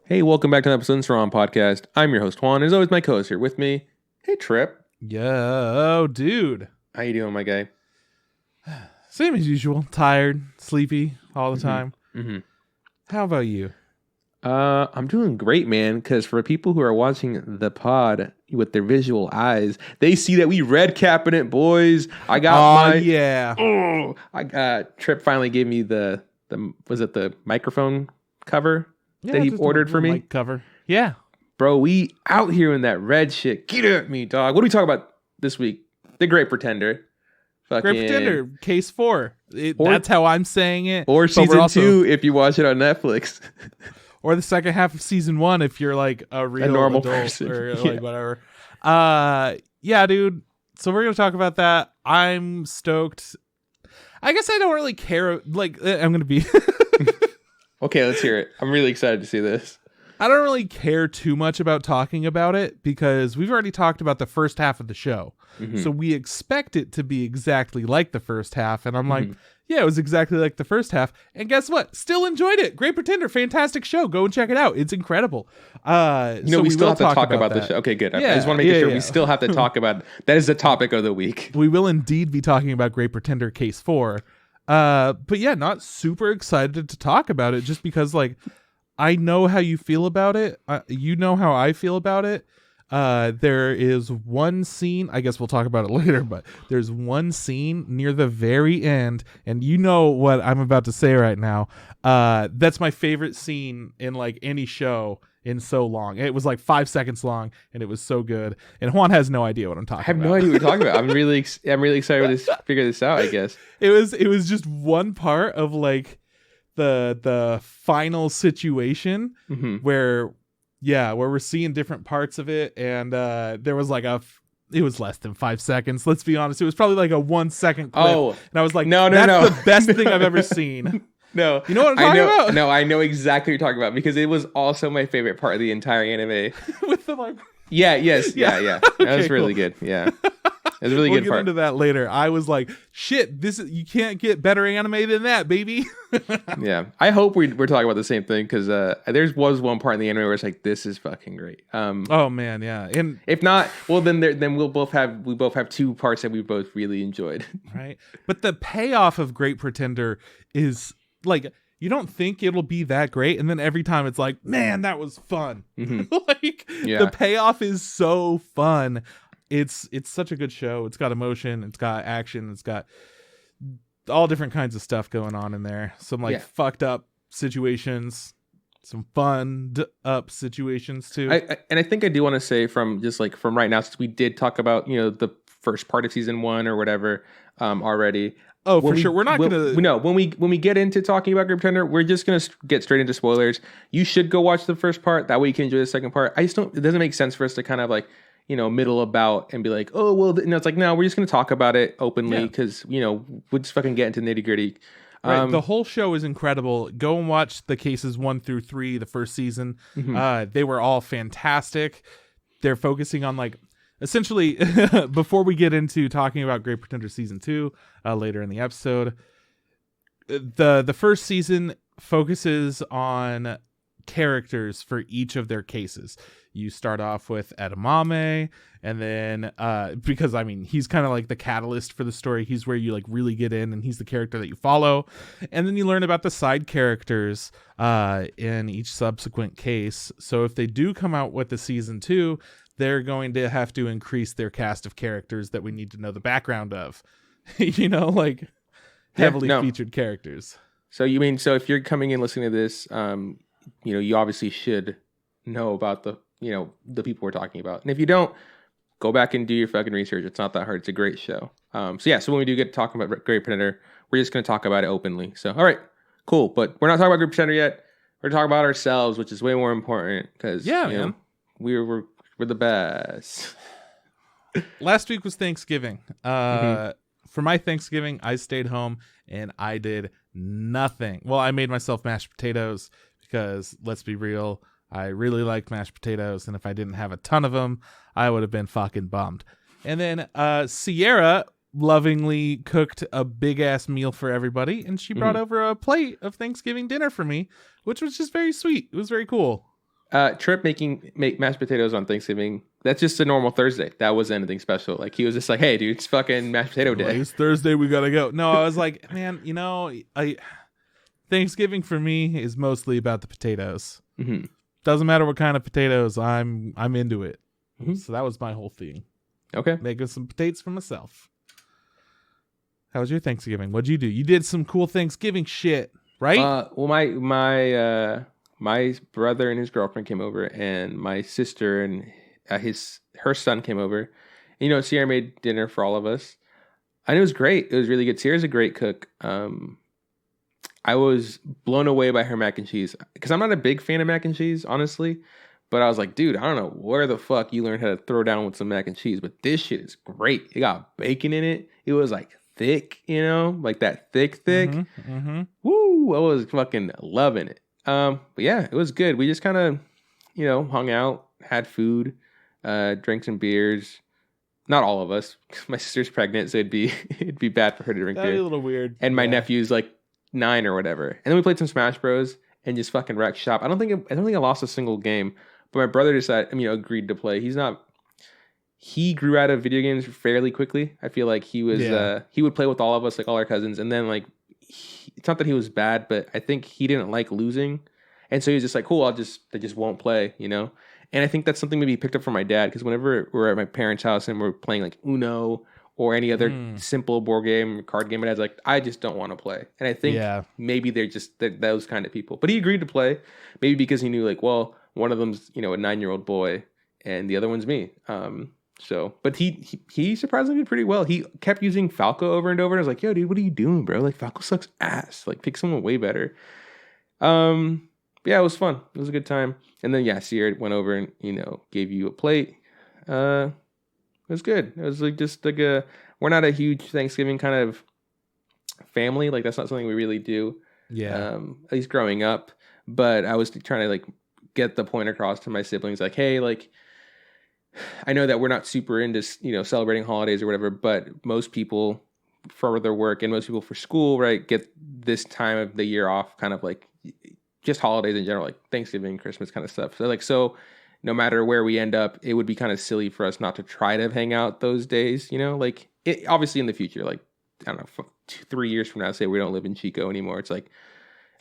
Hey, welcome back to the episode of the Wrong Podcast. I'm your host, Juan. As always, my co-host here with me. Hey, Trip. Yo, dude. How you doing, my guy? Same as usual. Tired, sleepy all the time. Mm-hmm. How about you? I'm doing great, man, because for people who are watching the pod with their visual eyes, they see that we red capping it, boys. I got yeah. Oh, Trip finally gave me the was it the microphone cover that he ordered for me? Mic cover. Yeah. Bro, we out here in that red shit. Get at me, dog. What do we talk about this week? The Great Pretender. Great Pretender, Case 4. That's how I'm saying it. Or season 2 if you watch it on Netflix. Or the second half of season 1 if you're like a normal adult person. Or like whatever. Yeah, dude. So we're going to talk about that. I'm stoked. I guess I don't really care. Like, I'm going to be... Okay, let's hear it. I'm really excited to see this. I don't really care too much about talking about it because we've already talked about the first half of the show. Mm-hmm. So we expect it to be exactly like the first half. And I'm like, yeah, it was exactly like the first half. And guess what? Still enjoyed it. Great Pretender. Fantastic show. Go and check it out. It's incredible. We still have to talk about the show. Okay, good. Yeah, I just want to make sure we still have to talk about that is the topic of the week. We will indeed be talking about Great Pretender Case 4. But yeah, not super excited to talk about it just because like I know how you feel about it. You know how I feel about it. There is one scene, I guess we'll talk about it later, but there's one scene near the very end, and you know what I'm about to say right now. That's my favorite scene in like any show in so long. It was like 5 seconds long, and it was so good. And Juan has no idea what I'm talking about. I have no idea what you're talking about. I'm really excited to figure this out, I guess. It was just one part of like the final situation where we're seeing different parts of it, and there was like it was less than 5 seconds. Let's be honest. It was probably like a 1 second clip. Oh, and I was like, no, that's the best thing I've ever seen. No, you know what I'm talking about? No, I know exactly what you're talking about because it was also my favorite part of the entire anime. With the like, yeah. That was really good. Yeah, it was a really good part. We'll get into that later. I was like, shit, you can't get better anime than that, baby. Yeah, I hope we're talking about the same thing because there was one part in the anime where it's like, this is fucking great. Oh man, yeah, and if not, well then we both have 2 parts that we both really enjoyed. Right, but the payoff of Great Pretender is like, you don't think it'll be that great, and then every time it's like, man, that was fun. The payoff is so fun. It's such a good show. It's got emotion, it's got action, it's got all different kinds of stuff going on in there. Some fucked up situations, some fun up situations too. I think I do want to say from right now, since we did talk about the first part of season 1 or whatever already. Oh, for sure. We're not gonna. No, when we get into talking about Great Pretender, we're just gonna get straight into spoilers. You should go watch the first part. That way you can enjoy the second part. It doesn't make sense for us to kind of like middle about and be like, oh well, it's like, no, we're just gonna talk about it openly because we'll just fucking get into nitty gritty. Right. The whole show is incredible. Go and watch the cases 1 through 3, the first season. They were all fantastic. They're focusing on like. Essentially, before we get into talking about Great Pretender Season 2 later in the episode, the first season focuses on characters for each of their cases. You start off with Edamame, and then, because, I mean, he's kind of like the catalyst for the story. He's where you like really get in, and he's the character that you follow. And then you learn about the side characters in each subsequent case. So if they do come out with the Season 2... they're going to have to increase their cast of characters that we need to know the background of, like heavily featured characters. So if you're coming in listening to this, you obviously should know about the people we're talking about. And if you don't, go back and do your fucking research. It's not that hard. It's a great show. So when we do get to talking about Great Pretender, we're just going to talk about it openly. So, all right, cool. But we're not talking about Great Pretender yet. We're talking about ourselves, which is way more important because, man. We're the best. Last week was Thanksgiving. For my Thanksgiving, I stayed home and I did nothing. Well, I made myself mashed potatoes because, let's be real, I really like mashed potatoes. And if I didn't have a ton of them, I would have been fucking bummed. And then Sierra lovingly cooked a big-ass meal for everybody. And she brought over a plate of Thanksgiving dinner for me, which was just very sweet. It was very cool. Trip make mashed potatoes on Thanksgiving. That's just a normal Thursday. That wasn't anything special. Like he was just like, "Hey, dude, it's fucking mashed potato day." It's Thursday. We gotta go. No, I was like, man, Thanksgiving for me is mostly about the potatoes. Mm-hmm. Doesn't matter what kind of potatoes. I'm into it. Mm-hmm. So that was my whole thing. Okay, Making some potatoes for myself. How was your Thanksgiving? What'd you do? You did some cool Thanksgiving shit, right? Well, my brother and his girlfriend came over, and my sister and her son came over. And, Sierra made dinner for all of us, and it was great. It was really good. Sierra's a great cook. I was blown away by her mac and cheese because I'm not a big fan of mac and cheese, honestly. But I was like, dude, I don't know where the fuck you learned how to throw down with some mac and cheese, but this shit is great. It got bacon in it. It was like thick, like that thick. Mm-hmm, mm-hmm. Woo! I was fucking loving it. But yeah, it was good. We just kind of, hung out, had food, drank some beers. Not all of us. My sister's pregnant, so it'd be bad for her to drink That'd beer. be a little weird. And my nephew's like 9 or whatever. And then we played some Smash Bros. And just fucking wrecked shop. I don't think I lost a single game. But my brother decided, agreed to play. He grew out of video games fairly quickly. I feel like he was, he would play with all of us, like all our cousins. And then it's not that he was bad, but I think he didn't like losing. And so he was just like, cool, I just won't play, And I think that's something maybe he picked up from my dad. Because whenever we're at my parents' house and we're playing like Uno or any other simple board game, card game, my dad's like, I just don't want to play. And I think maybe they're just those kind of people. But he agreed to play, maybe because he knew like, well, one of them's, a 9-year-old boy and the other one's me. But he surprisingly did pretty well. He kept using Falco over and over. And I was like, yo, dude, what are you doing, bro? Like Falco sucks ass. Like pick someone way better. Yeah, it was fun. It was a good time. And then Sierra went over and, gave you a plate. It was good. It was like just like we're not a huge Thanksgiving kind of family. Like that's not something we really do. Yeah. At least growing up. But I was trying to like get the point across to my siblings, like, hey, like, I know that we're not super into, celebrating holidays or whatever, but most people for their work and most people for school, right, get this time of the year off, kind of like just holidays in general, like Thanksgiving, Christmas kind of stuff. So no matter where we end up, it would be kind of silly for us not to try to hang out those days, like it, obviously in the future, like, I don't know, 3 years from now, say we don't live in Chico anymore. It's like,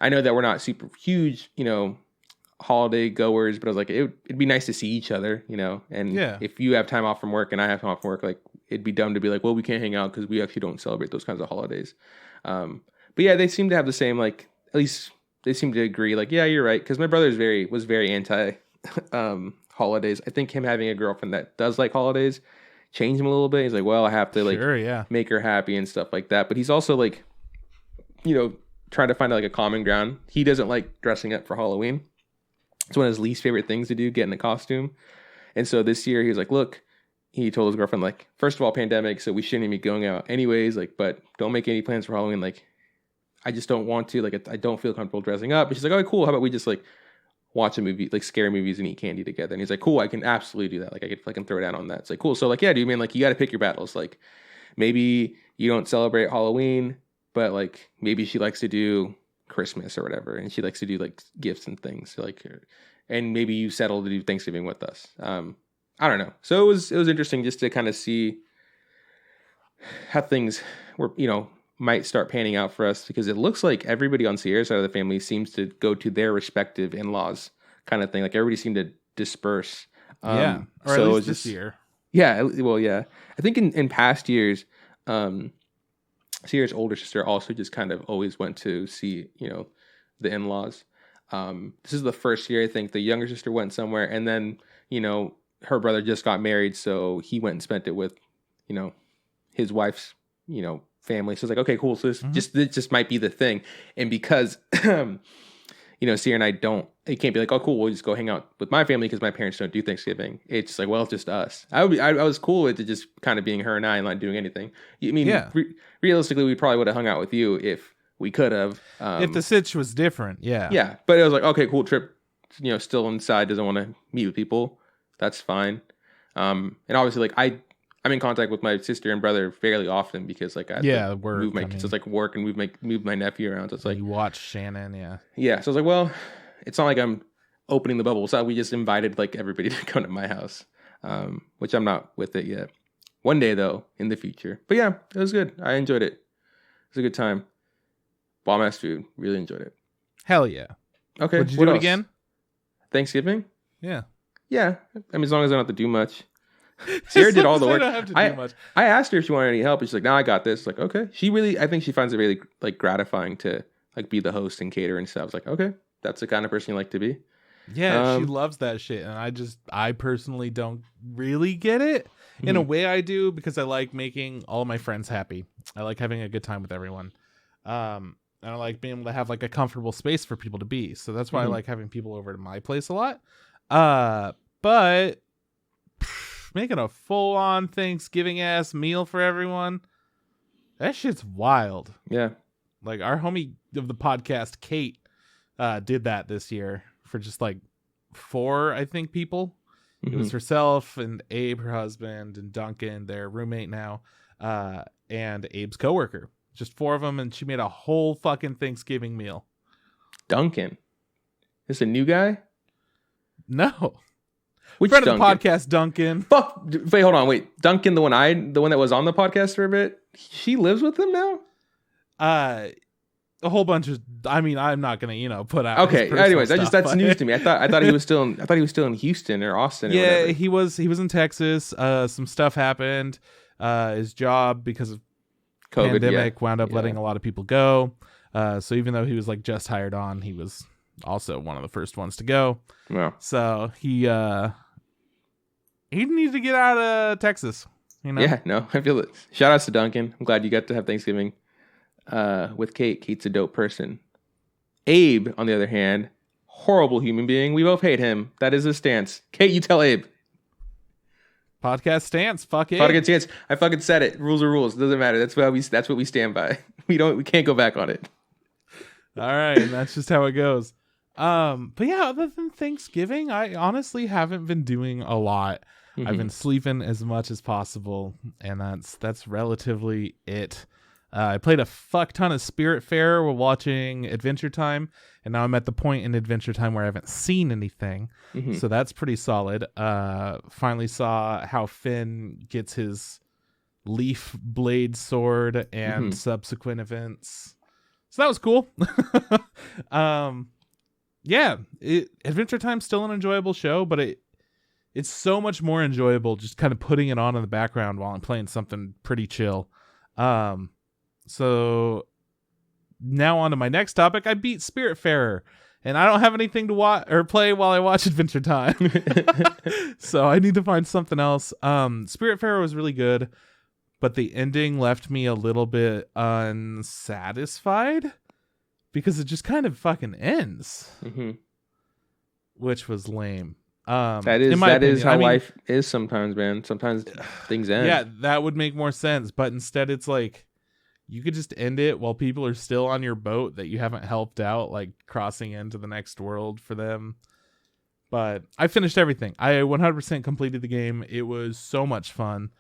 I know that we're not super huge, holiday goers, but I was like, it'd be nice to see each other, and if you have time off from work and I have time off from work, like it'd be dumb to be like, well, we can't hang out because we actually don't celebrate those kinds of holidays. But yeah, they seem to have the same, like, at least they seem to agree, like, yeah, you're right, because my brother was very anti holidays. I think him having a girlfriend that does like holidays changed him a little bit. He's like, well, I have to make her happy and stuff like that. But he's also like, trying to find like a common ground. He doesn't like dressing up for Halloween. It's one of his least favorite things to do, get in a costume. And so this year he was like, look, he told his girlfriend, like, first of all, pandemic, so we shouldn't even be going out anyways, like, but don't make any plans for Halloween. Like, I just don't want to, like, I don't feel comfortable dressing up. And she's like, oh, cool. How about we just like watch a movie, like scary movies and eat candy together? And he's like, cool, I can absolutely do that. Like, I can throw down on that. It's like, cool. So like, yeah, dude, man, like you got to pick your battles. Like maybe you don't celebrate Halloween, but like maybe she likes to do Christmas or whatever, and she likes to do like gifts and things, like, and maybe you settle to do Thanksgiving with us. I don't know. So it was interesting just to kind of see how things were, might start panning out for us, because it looks like everybody on Sierra's side of the family seems to go to their respective in-laws kind of thing. Like everybody seemed to disperse. Or so at least this year. Yeah. Well, yeah. I think in past years, Sierra's older sister also just kind of always went to see, the in-laws. This is the first year I think the younger sister went somewhere, and then, her brother just got married, so he went and spent it with, his wife's, family. So it's like, okay, cool. So this just might be the thing. And because, Sierra and I it can't be like, oh, cool, we'll just go hang out with my family because my parents don't do Thanksgiving. It's just like, well, it's just us. I was cool with it just kind of being her and I and not doing anything. I mean, realistically, we probably would have hung out with you if we could have. If the sitch was different, yeah. Yeah, but it was like, okay, cool, Trip, still inside, doesn't want to meet with people. That's fine. And obviously, like, I'm in contact with my sister and brother fairly often because, like, I have to work, move my kids. So it's like work and move my nephew around. So it's like, you watch Shannon, yeah. So I was like, well, it's not like I'm opening the bubble. So we just invited like everybody to come to my house, which I'm not with it yet. One day though, in the future. But yeah, it was good. I enjoyed it. It was a good time. Bomb ass food. Really enjoyed it. Hell yeah. Okay. Would you what do it else? again? Thanksgiving? Yeah. Yeah. I mean, as long as I don't have to do much. Sierra did all the work. I don't have to do much. I asked her if she wanted any help, and she's like, "No, I got this." Like, okay. I think she finds it really like gratifying to like be the host and cater and stuff. I was like, okay, that's the kind of person you like to be. Yeah, she loves that shit, and I personally don't really get it. In a way, I do, because I like making all of my friends happy. I like having a good time with everyone, and I like being able to have like a comfortable space for people to be. So that's why I like having people over to my place a lot. But making a full-on Thanksgiving ass meal for everyone, that shit's wild. Yeah, like our homie of the podcast, Kate, did that this year for just like 4, I think, people. It was herself and Abe, her husband, and Duncan, their roommate now, and Abe's coworker. Just 4 of them, and she made a whole fucking Thanksgiving meal. Duncan, this a new guy? No. Which friend Duncan? of the podcast, Duncan. Fuck. Wait, hold on. Wait, Duncan, the one that was on the podcast for a bit. She lives with him now. A whole bunch of. I mean, I'm not gonna, put out. Okay. Anyways, that's news to me. I thought he was still in Houston or Austin. Or yeah, whatever. he was in Texas. Some stuff happened. His job, because of COVID, pandemic, wound up letting a lot of people go. So even though he was like just hired on, he was also one of the first ones to go. Wow. So he needed to get out of Texas. Yeah. No, I feel it. Shout outs to Duncan. I'm glad you got to have Thanksgiving with Kate. Kate's a dope person. Abe, on the other hand, horrible human being. We both hate him. That is his stance. Kate, you tell Abe. Podcast stance. Fuck it. Podcast stance. I fucking said it. Rules are rules. Doesn't matter. That's what we stand by. We can't go back on it. All right, and that's just how it goes. But yeah, other than Thanksgiving, I honestly haven't been doing a lot. I've been sleeping as much as possible, and that's relatively it. I played a fuck ton of Spiritfarer while watching Adventure Time, and now I'm at the point in Adventure Time where I haven't seen anything, so that's pretty solid. Finally saw how Finn gets his leaf blade sword and subsequent events, so that was cool. Yeah, Adventure Time's still an enjoyable show, but it's so much more enjoyable just kind of putting it on in the background while I'm playing something pretty chill. So now on to my next topic. I beat Spiritfarer, and I don't have anything to watch or play while I watch Adventure Time. So I need to find something else. Spiritfarer was really good, but the ending left me a little bit unsatisfied because it just kind of fucking ends, which was lame. That is how life is sometimes, man. Sometimes things end. Yeah, that would make more sense. But instead, it's like you could just end it while people are still on your boat that you haven't helped out, like crossing into the next world for them. But I finished everything. I 100% completed the game. It was so much fun.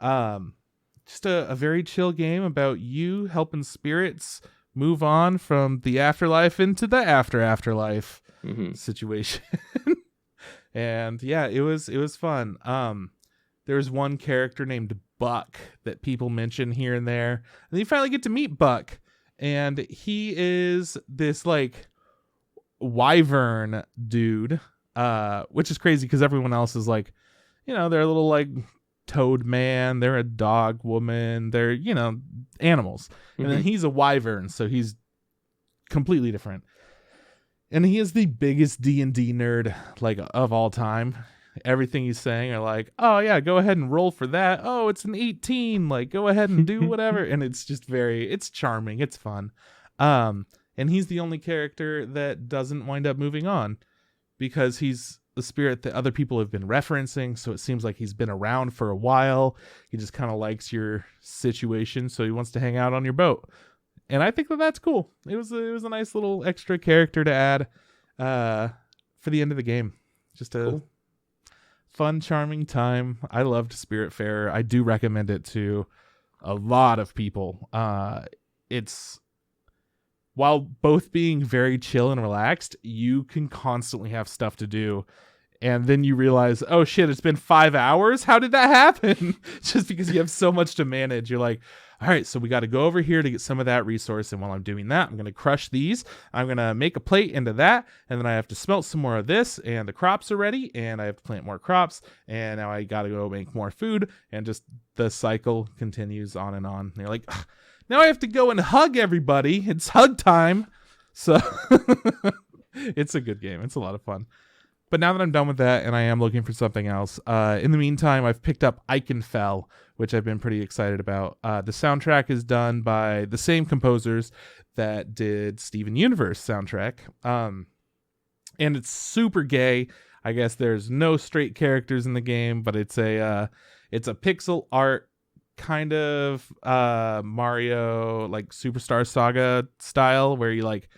Just a very chill game about you helping spirits move on from the afterlife into the afterlife situation. And yeah, it was fun. There's one character named Buck that people mention here and there, and you finally get to meet Buck, and he is this like wyvern dude, which is crazy because everyone else is like, they're a little like toad man, they're a dog woman, they're animals, and then he's a wyvern, so he's completely different. And he is the biggest D&D nerd like of all time. Everything he's saying are like, oh yeah, go ahead and roll for that. Oh, it's an 18. Like, go ahead and do whatever. And it's just it's charming. It's fun. And he's the only character that doesn't wind up moving on because he's the spirit that other people have been referencing. So it seems like he's been around for a while. He just kind of likes your situation. So he wants to hang out on your boat. And I think that's cool. It was a nice little extra character to add for the end of the game. Just a fun, charming time. I loved Spiritfarer. I do recommend it to a lot of people. It's while both being very chill and relaxed, you can constantly have stuff to do. And then you realize, oh shit, it's been 5 hours? How did that happen? Just because you have so much to manage. You're like, all right, so we got to go over here to get some of that resource. And while I'm doing that, I'm going to crush these. I'm going to make a plate into that. And then I have to smelt some more of this. And the crops are ready. And I have to plant more crops. And now I got to go make more food. And just the cycle continues on and on. And you're like, ugh, now I have to go and hug everybody. It's hug time. So it's a good game. It's a lot of fun. But now that I'm done with that and I am looking for something else, in the meantime, I've picked up Eichenfell, which I've been pretty excited about. The soundtrack is done by the same composers that did Steven Universe soundtrack. And it's super gay. I guess there's no straight characters in the game, but it's a pixel art kind of Mario, like Superstar Saga style, where you like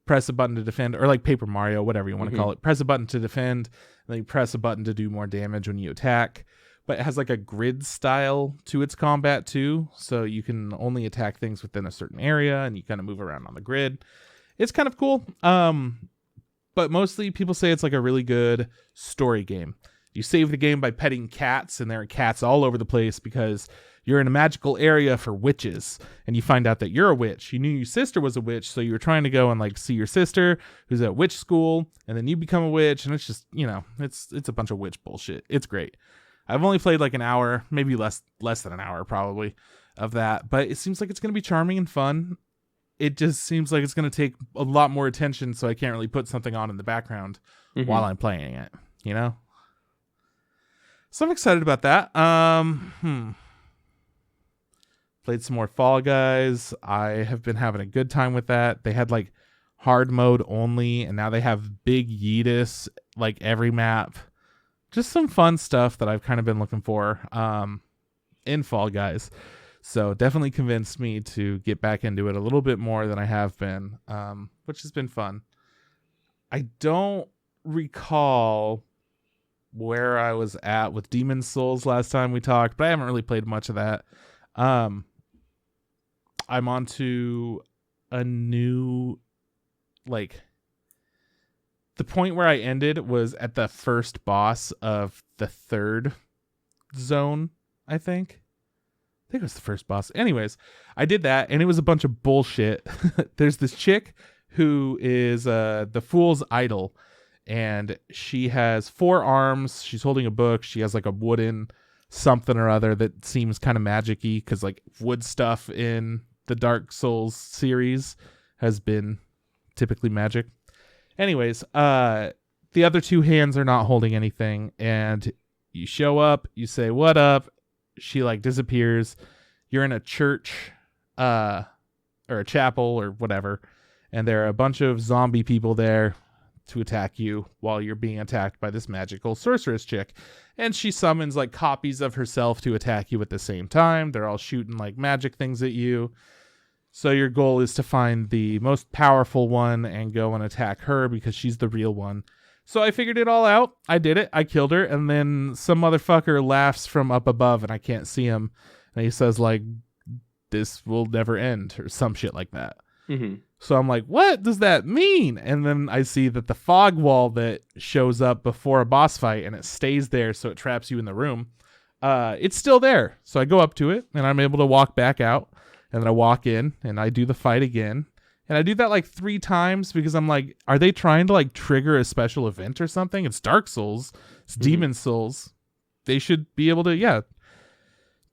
press a button to defend, or like Paper Mario, whatever you want to call it. Press a button to defend, and then you press a button to do more damage when you attack. But it has like a grid style to its combat too, so you can only attack things within a certain area, and you kind of move around on the grid. It's kind of cool. But mostly people say it's like a really good story game. You save the game by petting cats, and there are cats all over the place because you're in a magical area for witches, and you find out that you're a witch. You knew your sister was a witch, so you were trying to go and like see your sister who's at witch school, and then you become a witch, and it's just, you know, it's a bunch of witch bullshit. It's great. I've only played like an hour, maybe less than an hour probably of that, but it seems like it's going to be charming and fun. It just seems like it's going to take a lot more attention, so I can't really put something on in the background while I'm playing it, you know? So I'm excited about that. Played some more Fall Guys. I have been having a good time with that. They had like hard mode only, and now they have Big Yeetus like every map. Just some fun stuff that I've kind of been looking for in Fall Guys. So definitely convinced me to get back into it a little bit more than I have been, which has been fun. I don't recall where I was at with Demon's Souls last time we talked, but I haven't really played much of that. I'm onto a new, like, the point where I ended was at the first boss of the third zone, I think it was the first boss. Anyways, I did that, and it was a bunch of bullshit. There's this chick who is the fool's idol, and she has 4 arms. She's holding a book. She has like a wooden something or other that seems kind of magic-y, because like wood stuff in the Dark Souls series has been typically magic. Anyways, the other 2 hands are not holding anything, and you show up, you say what up, she like disappears. You're in a church or a chapel or whatever, and there are a bunch of zombie people there to attack you while you're being attacked by this magical sorceress chick. And she summons like copies of herself to attack you at the same time. They're all shooting like magic things at you. So your goal is to find the most powerful one and go and attack her because she's the real one. So I figured it all out. I did it. I killed her. And then some motherfucker laughs from up above and I can't see him. And he says like, this will never end or some shit like that. Mm-hmm. So I'm like, what does that mean? And then I see that the fog wall that shows up before a boss fight and it stays there, so it traps you in the room. It's still there. So I go up to it and I'm able to walk back out, and then I walk in and I do the fight again. And I do that like 3 times because I'm like, are they trying to like trigger a special event or something? It's Dark Souls. It's Demon's Souls. They should be able to,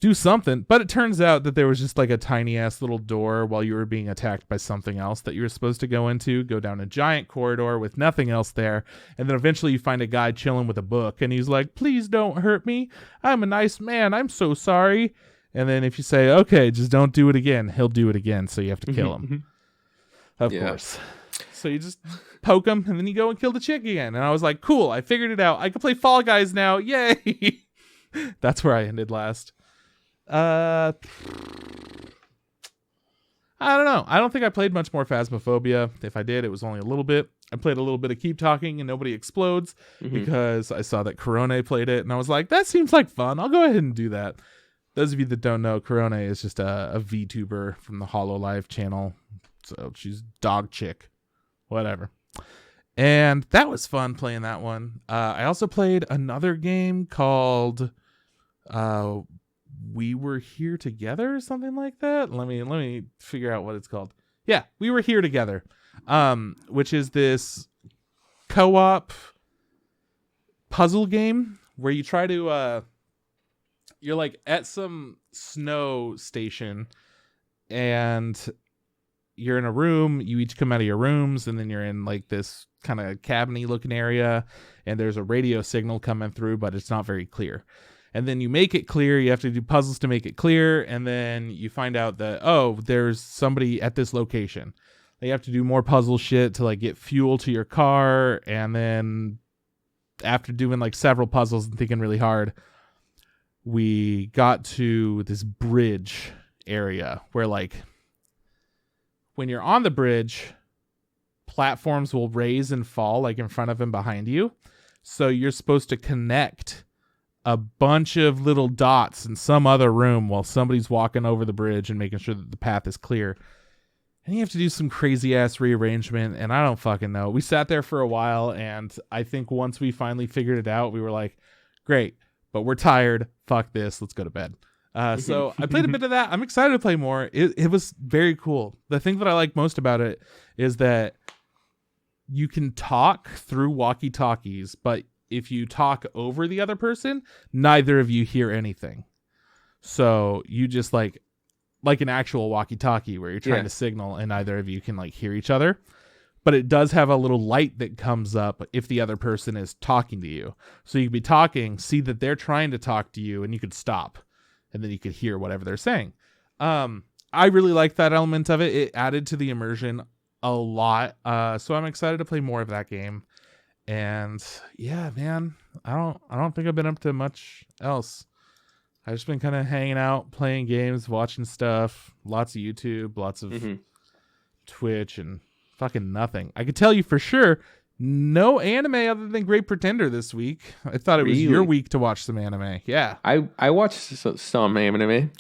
do something. But it turns out that there was just like a tiny ass little door while you were being attacked by something else that you were supposed to go into, go down a giant corridor with nothing else there. And then eventually you find a guy chilling with a book and he's like, please don't hurt me. I'm a nice man. I'm so sorry. And then if you say, okay, just don't do it again, he'll do it again. So you have to kill him. Of course. So you just poke him and then you go and kill the chick again. And I was like, cool, I figured it out. I can play Fall Guys now. Yay. That's where I ended last. I don't know. I don't think I played much more Phasmophobia. If I did, it was only a little bit. I played a little bit of Keep Talking and Nobody Explodes because I saw that Corone played it and I was like, that seems like fun. I'll go ahead and do that. Those of you that don't know, Corone is just a VTuber from the HoloLive channel. So she's dog chick, whatever. And that was fun playing that one. I also played another game called We Were Here Together or something like that. Let me figure out what it's called. Yeah, We Were Here Together, which is this co-op puzzle game where you try to you're like at some snow station and you're in a room. You each come out of your rooms, and then you're in like this kind of cabiny looking area, and there's a radio signal coming through, but it's not very clear. And then you make it clear. You have to do puzzles to make it clear, and then you find out that, oh, there's somebody at this location. You have to do more puzzle shit to like get fuel to your car, and then after doing like several puzzles and thinking really hard, we got to this bridge area where like when you're on the bridge, platforms will raise and fall like in front of and behind you. So you're supposed to connect a bunch of little dots in some other room while somebody's walking over the bridge and making sure that the path is clear. And you have to do some crazy ass rearrangement, and I don't fucking know. We sat there for a while, and I think once we finally figured it out, we were like, great, but we're tired. Fuck this. Let's go to bed. So I played a bit of that. I'm excited to play more. It was very cool. The thing that I like most about it is that you can talk through walkie-talkies, but if you talk over the other person, neither of you hear anything. So you just like an actual walkie-talkie where you're trying to signal and neither of you can like hear each other. But it does have a little light that comes up if the other person is talking to you. So you could be talking, see that they're trying to talk to you, and you could stop. And then you could hear whatever they're saying. I really like that element of it. It added to the immersion a lot. So I'm excited to play more of that game. And yeah, man, I don't think I've been up to much else. I've just been kind of hanging out, playing games, watching stuff, lots of YouTube, lots of Twitch, and fucking nothing. I could tell you for sure, no anime other than Great Pretender this week. I thought it was your week to watch some anime. Yeah. I watched some anime.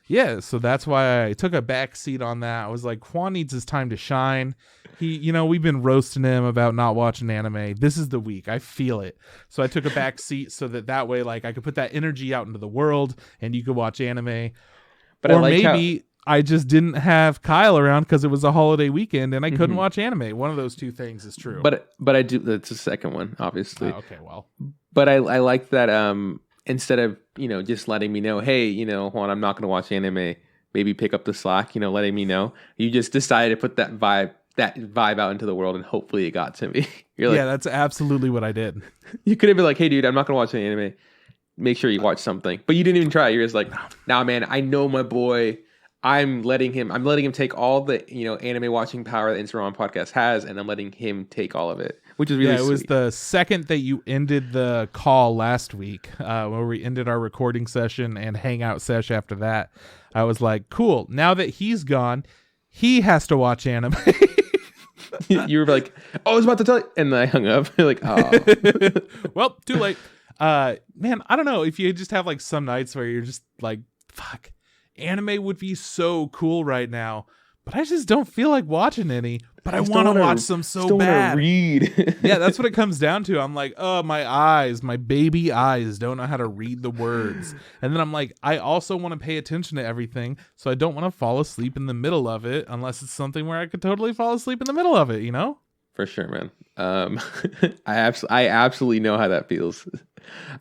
Yeah, so that's why I took a back seat on that. I was like, Quan needs his time to shine. We've been roasting him about not watching anime. This is the week. I feel it. So I took a back seat so that way, like, I could put that energy out into the world and you could watch anime. But or maybe I just didn't have Kyle around because it was a holiday weekend and I couldn't watch anime. One of those two things is true. But I do. That's the second one, obviously. Oh, okay, well. But I like that. Instead of just letting me know, hey, Juan, I'm not going to watch anime. Maybe pick up the slack. Letting me know. You just decided to put that vibe out into the world, and hopefully it got to me. You're like, yeah, that's absolutely what I did. You could have been like, hey, dude, I'm not going to watch any anime. Make sure you watch something. But you didn't even try. You're just like, nah, man, I know my boy. I'm letting him take all the anime watching power that Instagram podcast has, and I'm letting him take all of it, which is really sweet. It was the second that you ended the call last week, where we ended our recording session and hangout sesh after that. I was like, cool. Now that he's gone, he has to watch anime. You were like, oh, I was about to tell you, and then I hung up. Like, oh, well, too late. Man, I don't know if you just have like some nights where you're just like, fuck. Anime would be so cool right now, but I just don't feel like watching any. But I want to watch some so bad. Read. Yeah, that's what it comes down to. I'm like, oh, my baby eyes don't know how to read the words. And then I'm like, I also want to pay attention to everything, so I don't want to fall asleep in the middle of it unless it's something where I could totally fall asleep in the middle of it, For sure, man. I absolutely know how that feels.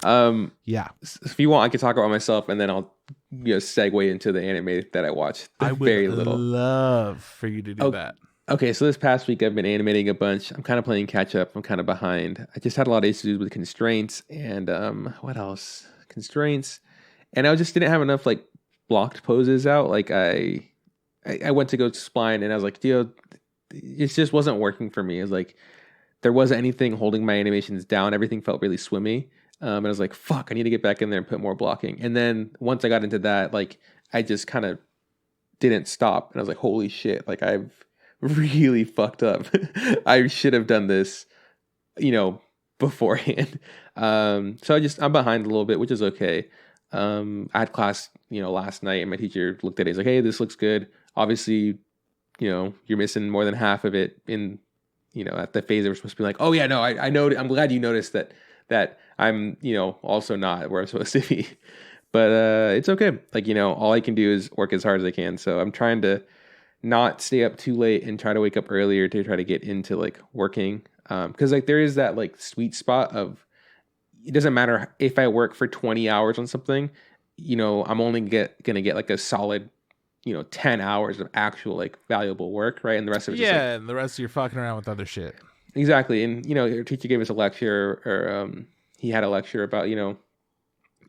Yeah. If you want, I can talk about myself, and then I'll segue into the anime that I watched. I would love for you to do that. Okay, so this past week I've been animating a bunch. I'm kind of playing catch up. I'm kind of behind. I just had a lot of issues with constraints and what else? Constraints, and I just didn't have enough like blocked poses out. Like I went to go spline, and I was like, it just wasn't working for me. It was like there wasn't anything holding my animations down. Everything felt really swimmy. And I was like, fuck, I need to get back in there and put more blocking. And then once I got into that, like, I just kind of didn't stop. And I was like, holy shit, like, I've really fucked up. I should have done this, beforehand. So I'm behind a little bit, which is okay. I had class, last night, and my teacher looked at it. He's like, hey, this looks good. Obviously, you're missing more than half of it in, at the phase they were supposed to be like, oh yeah, no, I know. I'm glad you noticed that I'm, also not where I'm supposed to be. But it's okay. Like, all I can do is work as hard as I can. So I'm trying to not stay up too late and try to wake up earlier to try to get into like working. Because like there is that like sweet spot of, it doesn't matter if I work for 20 hours on something, I'm only gonna get like a solid 10 hours of actual like valuable work, right? And the rest of it just like, and the rest of you're fucking around with other shit. exactly. And your teacher gave us a lecture, or he had a lecture about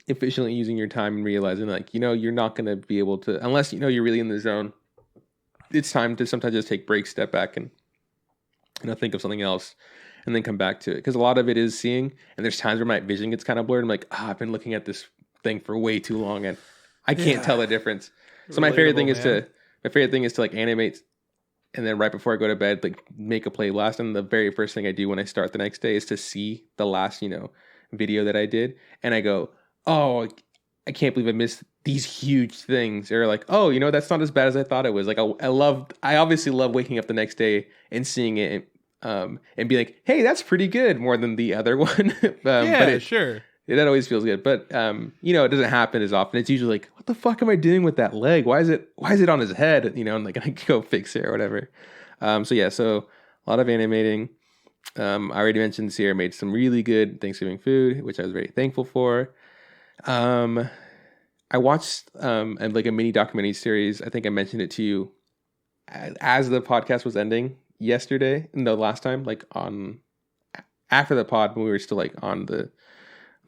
efficiently using your time and realizing like you're not going to be able to, unless you're really in the zone. It's time to sometimes just take breaks, step back, and think of something else and then come back to it, because a lot of it is seeing, and there's times where my vision gets kind of blurred. I'm like, I've been looking at this thing for way too long and I can't tell the difference. So my favorite thing is to like animate, and then right before I go to bed, like make a playlist. And the very first thing I do when I start the next day is to see the last, video that I did. And I go, oh, I can't believe I missed these huge things. Or like, oh, that's not as bad as I thought it was. Like I obviously love waking up the next day and seeing it, and be like, hey, that's pretty good, more than the other one. But sure. That always feels good. But it doesn't happen as often. It's usually like, what the fuck am I doing with that leg? Why is it on his head? And like I go fix it or whatever. So a lot of animating. I already mentioned Sierra made some really good Thanksgiving food, which I was very thankful for. I watched like a mini documentary series. I think I mentioned it to you as the podcast was ending yesterday. No, last time, like after the pod, when we were still like on the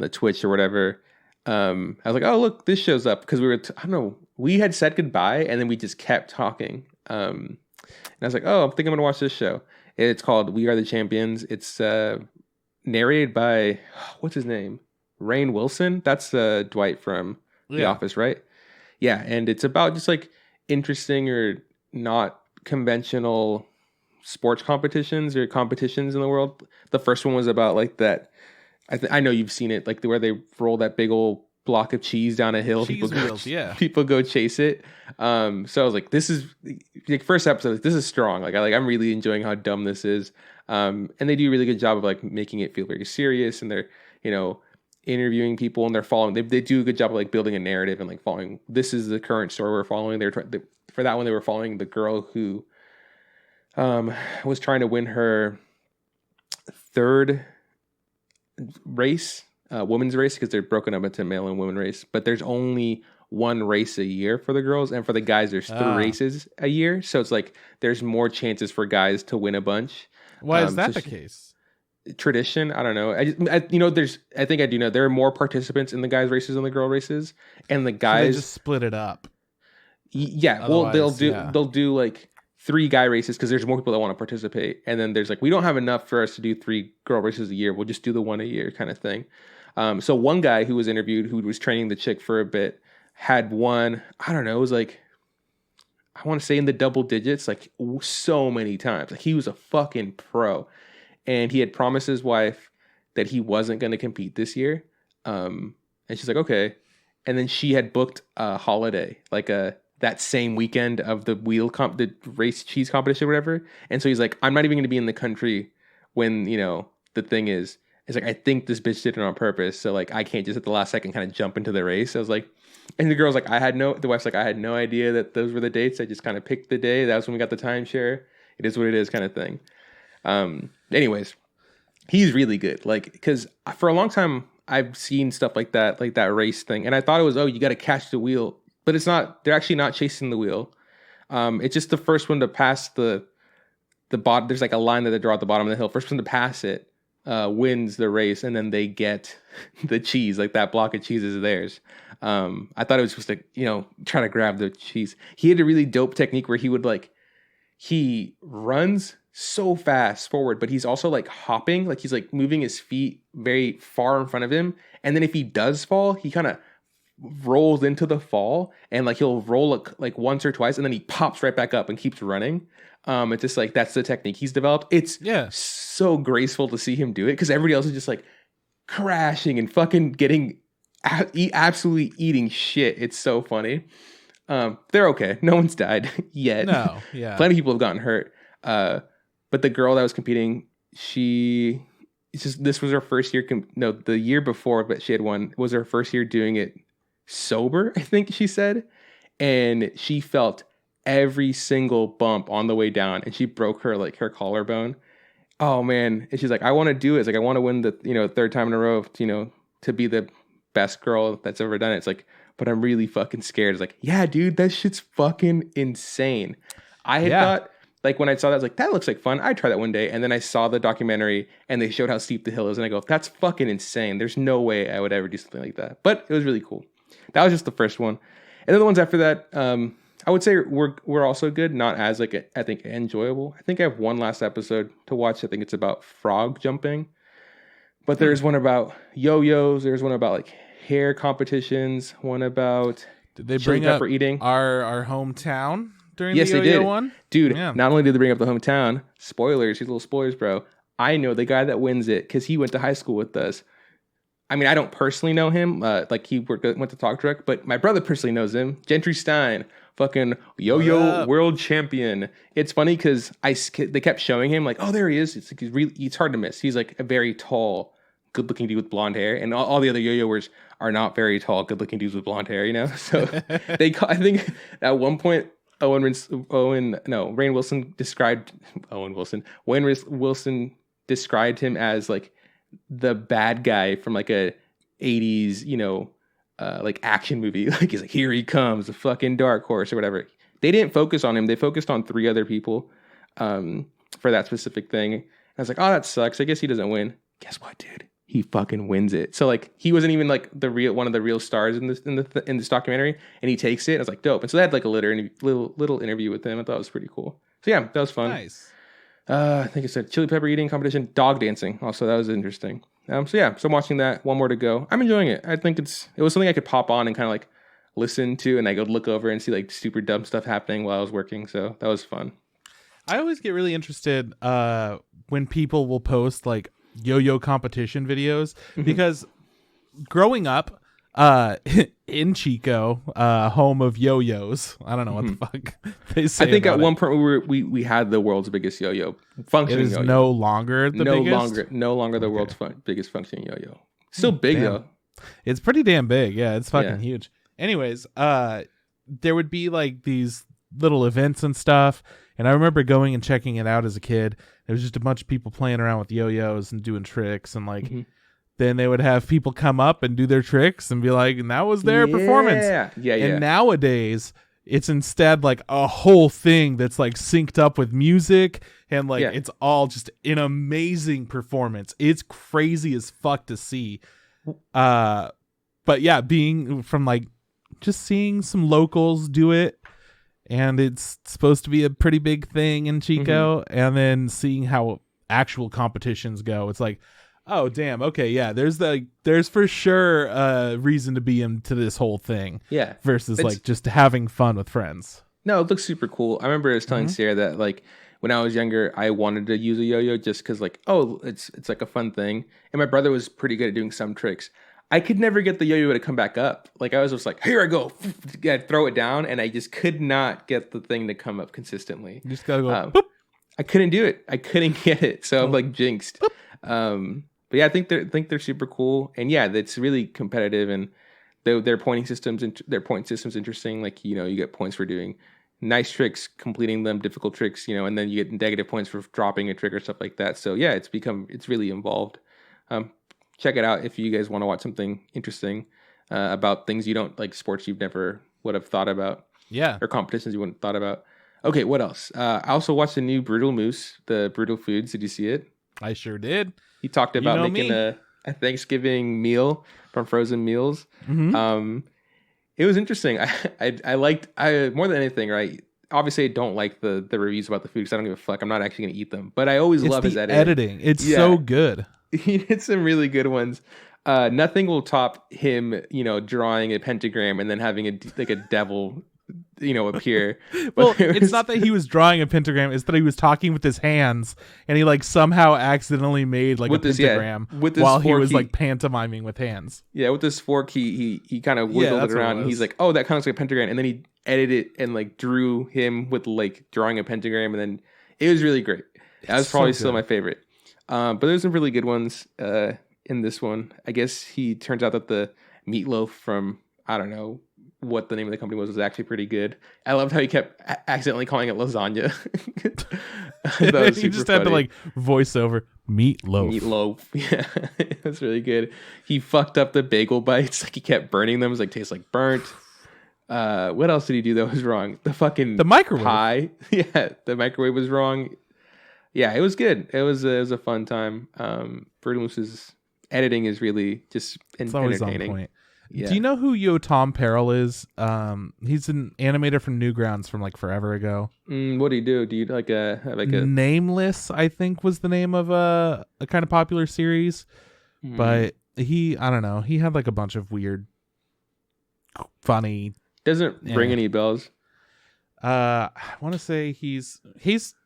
Twitch or whatever. I was like, oh look, this shows up, because we were I don't know, we had said goodbye and then we just kept talking. And I was like, oh, I think I'm gonna watch this show. It's called We Are the Champions. It's narrated by, what's his name? Rainn Wilson. That's Dwight from The Office, right? Yeah, and it's about just like interesting or not conventional sports competitions or competitions in the world. The first one was about like that. I know you've seen it, like where they roll that big old block of cheese down a hill. People go chase it. So I was like, this is like first episode. This is strong. Like I'm really enjoying how dumb this is. And they do a really good job of like making it feel very serious. And they're interviewing people, and they're following. They do a good job of like building a narrative and like following. This is the current story we're following. For that one, they were following the girl who was trying to win her third race, women's race, because they're broken up into male and women race, but there's only one race a year for the girls, and for the guys there's 3 races a year, so it's like there's more chances for guys to win a bunch. Why is that the case? Tradition, I don't know. I think I do know there are more participants in the guys races than the girl races, and the guys, so they just split it up. Yeah. Otherwise, they'll do like 3 guy races because there's more people that want to participate, and then there's like, we don't have enough for us to do 3 girl races a year, we'll just do the one a year kind of thing. So one guy who was interviewed, who was training the chick for a bit, had won, I don't know, it was like, I want to say in the double digits, like so many times. Like he was a fucking pro, and he had promised his wife that he wasn't going to compete this year. And she's like, okay. And then she had booked a holiday, like that same weekend of the the race cheese competition or whatever. And so he's like, I'm not even going to be in the country when, the thing is, it's like, I think this bitch did it on purpose. So like, I can't just at the last second kind of jump into the race. I was like, and the girl's like, the wife's like, I had no idea that those were the dates. I just kind of picked the day. That was when we got the timeshare. It is what it is kind of thing. Anyways, he's really good. Like, because for a long time, I've seen stuff like that race thing. And I thought it was, oh, you got to catch the wheel. But it's not, they're actually not chasing the wheel. It's just the first one to pass the bottom. There's like a line that they draw at the bottom of the hill. First one to pass it wins the race, and then they get the cheese. Like that block of cheese is theirs. I thought it was supposed to, try to grab the cheese. He had a really dope technique where he runs so fast forward, but he's also like hopping, like he's like moving his feet very far in front of him. And then if he does fall, he kind of rolls into the fall, and like he'll roll like once or twice, and then he pops right back up and keeps running. It's just like, that's the technique he's developed. It's so graceful to see him do it, because everybody else is just like crashing and fucking getting absolutely eating shit. It's so funny. They're okay. No one's died yet. No, yeah. Plenty of people have gotten hurt. But the girl that was competing, this was her first year. The year before, but she had won, was her first year doing it sober, I think she said. And she felt every single bump on the way down, and she broke her collarbone. Oh man. And she's like, I want to do it. It's like, I want to win the, third time in a row, to be the best girl that's ever done it. It's like, but I'm really fucking scared. It's like, yeah, dude, that shit's fucking insane. I had thought, like, when I saw that, I was like, that looks like fun. I'd try that one day. And then I saw the documentary and they showed how steep the hill is. And I go, that's fucking insane. There's no way I would ever do something like that. But it was really cool. That was just the first one. And then the ones after that, I would say we're also good. Not as, like, I think, enjoyable. I think I have one last episode to watch. I think it's about frog jumping. But there's one about yo-yos. There's one about, like, hair competitions. One about did they bring up eating our hometown during yes, the yo-yo they did. one? Dude, not only did they bring up the hometown, spoilers, these little spoilers, bro. I know the guy that wins it because he went to high school with us. I mean, I don't personally know him. Like, he went to Talk Truck, but my brother personally knows him. Gentry Stein, fucking yo-yo world champion. It's funny because they kept showing him, like, oh, there he is. It's like it's hard to miss. He's like a very tall, good-looking dude with blonde hair, and all the other yo-yoers are not very tall, good-looking dudes with blonde hair. So I think at one point Wayne Wilson described him as, like, the bad guy from, like, a 80s, like, action movie. Like, he's like, here he comes, the fucking dark horse or whatever. They didn't focus on him. They focused on 3 other people for that specific thing. And I was like, oh, that sucks. I guess he doesn't win. Guess what, dude? He fucking wins it. So, like, he wasn't even, like, one of the real stars in this documentary, and he takes it. I was like, dope. And so they had, like, a little interview with him. I thought it was pretty cool. So yeah, that was fun. Nice. I think I said chili pepper eating competition, dog dancing. Also, that was interesting. So I'm watching that. One more to go. I'm enjoying it. I think it was something I could pop on and kind of, like, listen to, and I go look over and see, like, super dumb stuff happening while I was working. So that was fun. I always get really interested when people will post, like, yo-yo competition videos, because growing up in Chico, home of yo-yos, I don't know what the fuck they say. I think at one point we had the world's biggest yo-yo functioning. It is yo-yo. no longer the biggest. No longer the world's biggest functioning yo-yo. Still big though. It's pretty damn big. Yeah, it's fucking huge. Anyways, there would be, like, these little events and stuff, and I remember going and checking it out as a kid. There was just a bunch of people playing around with yo-yos and doing tricks, and, like, then they would have people come up and do their tricks and be like, and that was their performance. Yeah. And nowadays, it's instead, like, a whole thing that's, like, synced up with music, and, like, it's all just an amazing performance. It's crazy as fuck to see. But yeah, being from, like, just seeing some locals do it, and it's supposed to be a pretty big thing in Chico, and then seeing how actual competitions go, it's like, oh damn, okay, yeah, there's for sure a reason to be into this whole thing. Yeah. Versus like just having fun with friends. No, it looks super cool. I remember I was telling Sarah that, like, when I was younger, I wanted to use a yo-yo just because, like, oh, it's like a fun thing. And my brother was pretty good at doing some tricks. I could never get the yo-yo to come back up. Like, I was just like, here I go. I'd throw it down, and I just could not get the thing to come up consistently. You just gotta go, I couldn't do it. I couldn't get it. So I'm, like, jinxed. But yeah, I think they're super cool. And yeah, it's really competitive, and their point system's interesting. Like, you get points for doing nice tricks, completing them, difficult tricks, and then you get negative points for dropping a trick or stuff like that. So yeah, it's really involved. Check it out if you guys want to watch something interesting about things you don't like, sports you've never would have thought about. Yeah. Or competitions you wouldn't have thought about. Okay, what else? I also watched the new Brutal Moose, the Brutal Foods. Did you see it? I sure did. He talked about making a Thanksgiving meal from frozen meals. Mm-hmm. It was interesting. I liked more than anything, right? Obviously, I don't like the reviews about the food because I don't give a fuck. I'm not actually going to eat them. But I always love his editing. It's so good. He did some really good ones. Nothing will top him, drawing a pentagram and then having a devil appear. Well, it's not that he was drawing a pentagram, it's that he was talking with his hands and he like somehow accidentally made like a pentagram with this while he fork, was like pantomiming with hands. Yeah, with this fork he kind of wiggled it around and he's like, oh, that kind of looks like a pentagram, and then he edited it and like drew him with like drawing a pentagram, and then it was really great. That was probably still my favorite. But there's some really good ones in this one. I guess he turns out that the meatloaf from, I don't know what the name of the company was actually pretty good. I loved how he kept accidentally calling it lasagna. He just had to like voice over meatloaf. Yeah, that's really good. He fucked up the bagel bites. Like he kept burning them. It was like, tastes like burnt. What else did he do that was wrong? The microwave pie. Yeah, the microwave was wrong. Yeah, it was good. It was a fun time. Brutal Moose's editing is really just entertaining. On point. Yeah. Do you know who Yo Tom Peril is? He's an animator from Newgrounds from like forever ago. What do you do? Do you have a Nameless? I think was the name of a kind of popular series, but I don't know. He had like a bunch of weird, funny. Doesn't ring any bells. I want to say he's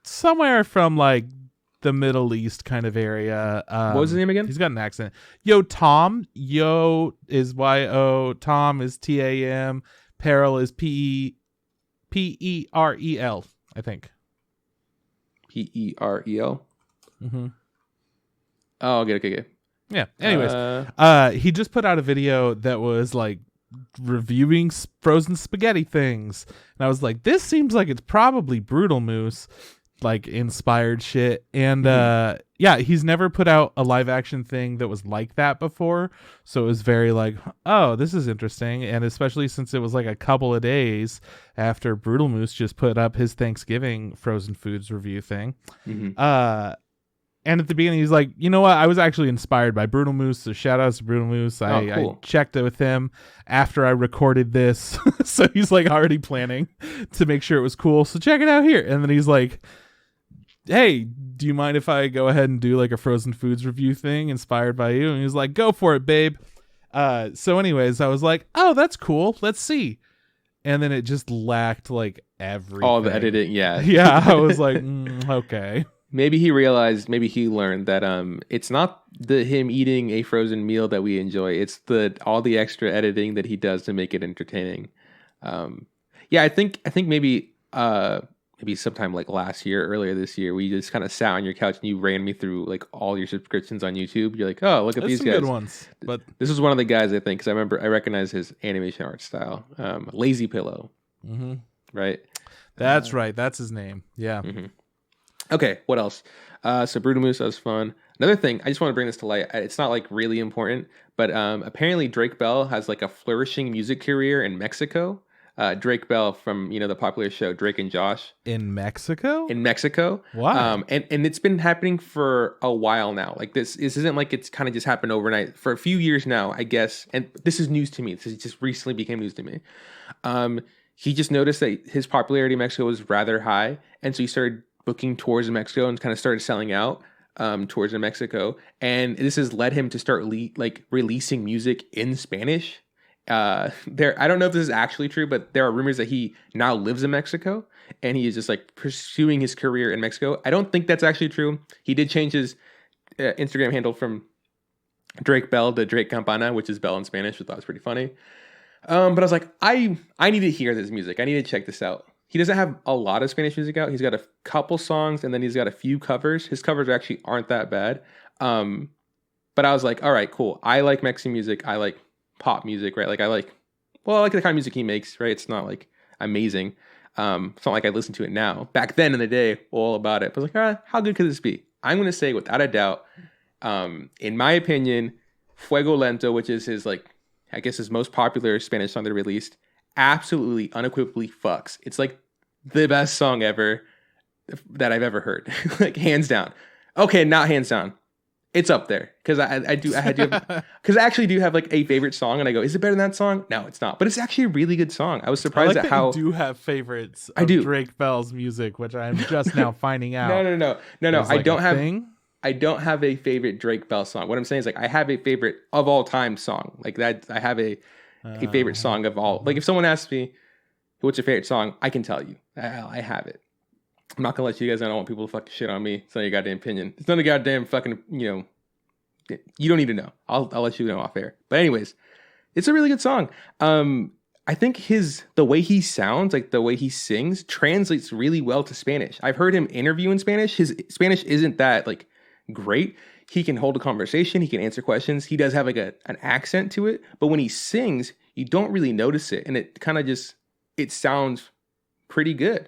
somewhere from like the Middle East kind of area. What was his name again? He's got an accent. Yo Tom. Yo is Y-O. Tom is T-A-M. Peril is P-E-R-E-L, I think. P-E-R-E-L? Mm-hmm. Oh, okay. Yeah. Anyways, he just put out a video that was like reviewing frozen spaghetti things. And I was like, this seems like it's probably Brutal Moose. Like inspired shit, and yeah, he's never put out a live action thing that was like that before, so it was very like, oh, this is interesting. And especially since it was like a couple of days after Brutal Moose just put up his Thanksgiving frozen foods review thing. And at the beginning he's like, you know what, I was actually inspired by Brutal Moose, so shout outs to Brutal Moose. Cool. I checked it with him after I recorded this. So he's like already planning to make sure it was cool, so check it out here. And then he's like, hey, do you mind if I go ahead and do like a frozen foods review thing inspired by you? And he's like, go for it, babe. So anyways, I was like, oh, that's cool. Let's see. And then it just lacked like everything. All the editing, yeah. Yeah, I was like, okay. Maybe he learned that it's not him eating a frozen meal that we enjoy. It's all the extra editing that he does to make it entertaining. Yeah, I think maybe sometime like earlier this year, we just kind of sat on your couch and you ran me through like all your subscriptions on YouTube. You're like, oh, look at these guys. Good ones. But this was one of the guys, I think, because I recognize his animation art style. Lazy Pillow, right? That's right. That's his name. Yeah. Okay, what else? So Brutal Moose, that was fun. Another thing, I just want to bring this to light. It's not like really important, but apparently Drake Bell has like a flourishing music career in Mexico. Drake Bell from the popular show Drake and Josh. In Mexico? Wow. And it's been happening for a while now. Like this isn't like it's kind of just happened overnight. For a few years now, I guess. And this is news to me. This just recently became news to me. He just noticed that his popularity in Mexico was rather high, and so he started booking tours in Mexico and kind of started selling out tours in Mexico. And this has led him to start releasing music in Spanish. I don't know if this is actually true, but there are rumors that he now lives in Mexico and he is just like pursuing his career in Mexico. I don't think that's actually true. He did change his Instagram handle from Drake Bell to Drake Campana, which is Bell in Spanish, which I thought was pretty funny. But I was like, I need to hear this music. I need to check this out. He doesn't have a lot of Spanish music out. He's got a couple songs and then he's got a few covers. His covers actually aren't that bad. But I was like, all right, cool. I like Mexican music. I like pop music, right? I like the kind of music he makes, right? It's not like amazing. It's not like I listen to it now. Back then in the day, all about it. But I was like, all right, how good could this be? I'm going to say without a doubt, in my opinion, Fuego Lento, which is his his most popular Spanish song that he released, absolutely unequivocally fucks. It's like the best song ever that I've ever heard. Like hands down. Okay, not hands down. It's up there because I actually do have like a favorite song, and I go, is it better than that song? No, it's not. But it's actually a really good song. I was surprised at how you do have favorites. Of Drake Bell's music, which I'm just now finding out. No. I don't have a favorite Drake Bell song. What I'm saying is I have a favorite of all time song. Like that, I have a favorite song of all. Like if someone asks me, what's your favorite song? I can tell you. I have it. I'm not gonna let you guys know. I don't want people to fucking shit on me. It's not your goddamn opinion. It's not a goddamn fucking, you don't need to know. I'll let you know off air. But anyways, it's a really good song. I think the way he sounds, like the way he sings, translates really well to Spanish. I've heard him interview in Spanish. His Spanish isn't that like great. He can hold a conversation. He can answer questions. He does have like an accent to it. But when he sings, you don't really notice it. And it kind of it sounds pretty good.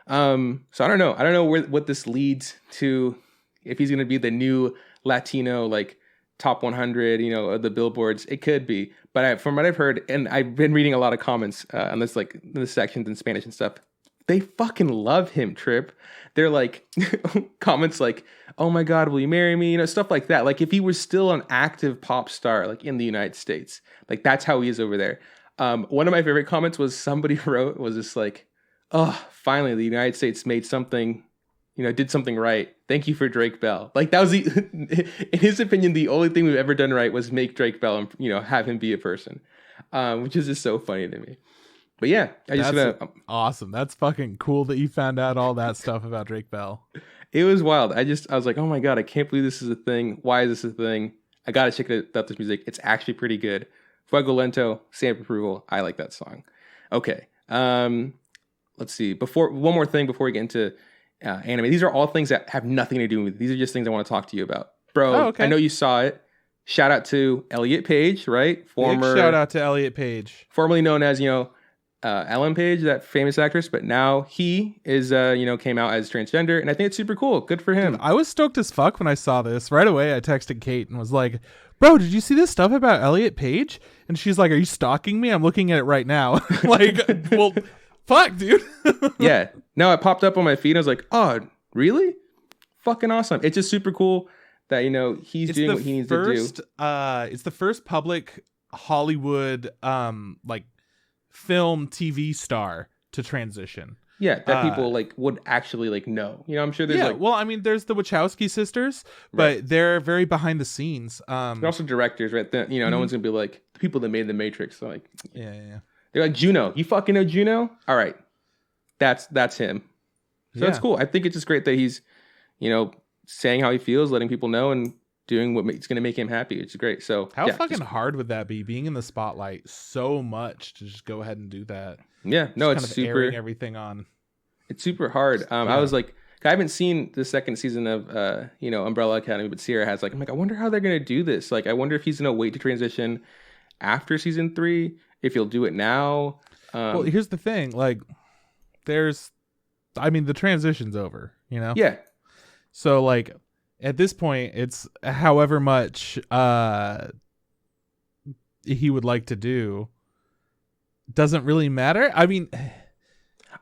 So I don't know. I don't know what this leads to, if he's going to be the new Latino, like top 100, of the billboards. It could be. But from what I've heard, and I've been reading a lot of comments on this, like the sections in Spanish and stuff, they fucking love him, Trip. They're like, comments like, oh my God, will you marry me? Stuff like that. Like if he was still an active pop star, like in the United States, like that's how he is over there. One of my favorite comments was somebody wrote, was just like, oh, finally the United States made something, did something right. Thank you for Drake Bell. Like that was in his opinion, the only thing we've ever done right was make Drake Bell and, have him be a person, which is just so funny to me. But yeah, awesome. That's fucking cool that you found out all that stuff about Drake Bell. It was wild. I was like, oh my God, I can't believe this is a thing. Why is this a thing? I got to check out this music. It's actually pretty good. Fuego Lento, stamp approval. I like that song. Okay. Let's see. One more thing before we get into anime. These are all things that have nothing to do with it. These are just things I want to talk to you about. Bro, okay. I know you saw it. Shout out to Elliot Page, right? Big shout out to Elliot Page. Formerly known as, Ellen Page, that famous actress, but now he is, came out as transgender, and I think it's super cool. Good for him. Dude, I was stoked as fuck when I saw this. Right away, I texted Kate and was like, bro, did you see this stuff about Elliot Page? And she's like, are you stalking me? I'm looking at it right now. Like, well, fuck, dude. Yeah. No, it popped up on my feed. And I was like, oh, really? Fucking awesome. It's just super cool that, he's doing what he needs to do. It's the first public Hollywood, film TV star to transition. Yeah, that people would actually know. I'm sure there's there's the Wachowski sisters, right, but they're very behind the scenes. They're also directors, right? No one's gonna be like the people that made The Matrix. So yeah. They're like, Juno. You fucking know Juno? All right, that's him. So it's cool. I think it's just great that he's, saying how he feels, letting people know, and doing what's going to make him happy. It's great. So how fucking hard would that be, being in the spotlight so much to just go ahead and do that? Yeah, no, it's super airing everything on. It's super hard. I was like, I haven't seen the second season of Umbrella Academy, but Sierra has. I'm like, I wonder how they're going to do this. Like, I wonder if he's going to wait to transition after season 3, if he'll do it now. Well, here's the thing. Like, the transition's over. Yeah. So like, at this point, it's however much he would like to do doesn't really matter. What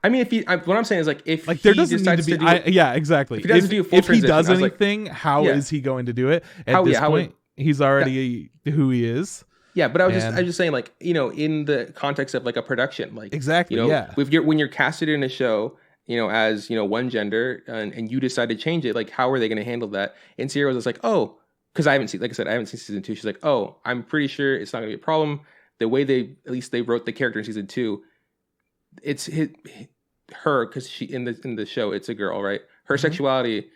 I'm saying is if there doesn't need to be. Exactly. If he doesn't do a full if he transition, does anything, how is he going to do it? At this point, he's already who he is. Yeah, but I was just saying, in the context of a production, exactly. When you're casted in a show, as one gender, and you decide to change it, how are they going to handle that? And Sierra was just like, oh, because I haven't seen season 2. She's like, oh, I'm pretty sure it's not going to be a problem. The way they wrote the character in season 2, it's her, because she in the show, it's a girl, right? Her sexuality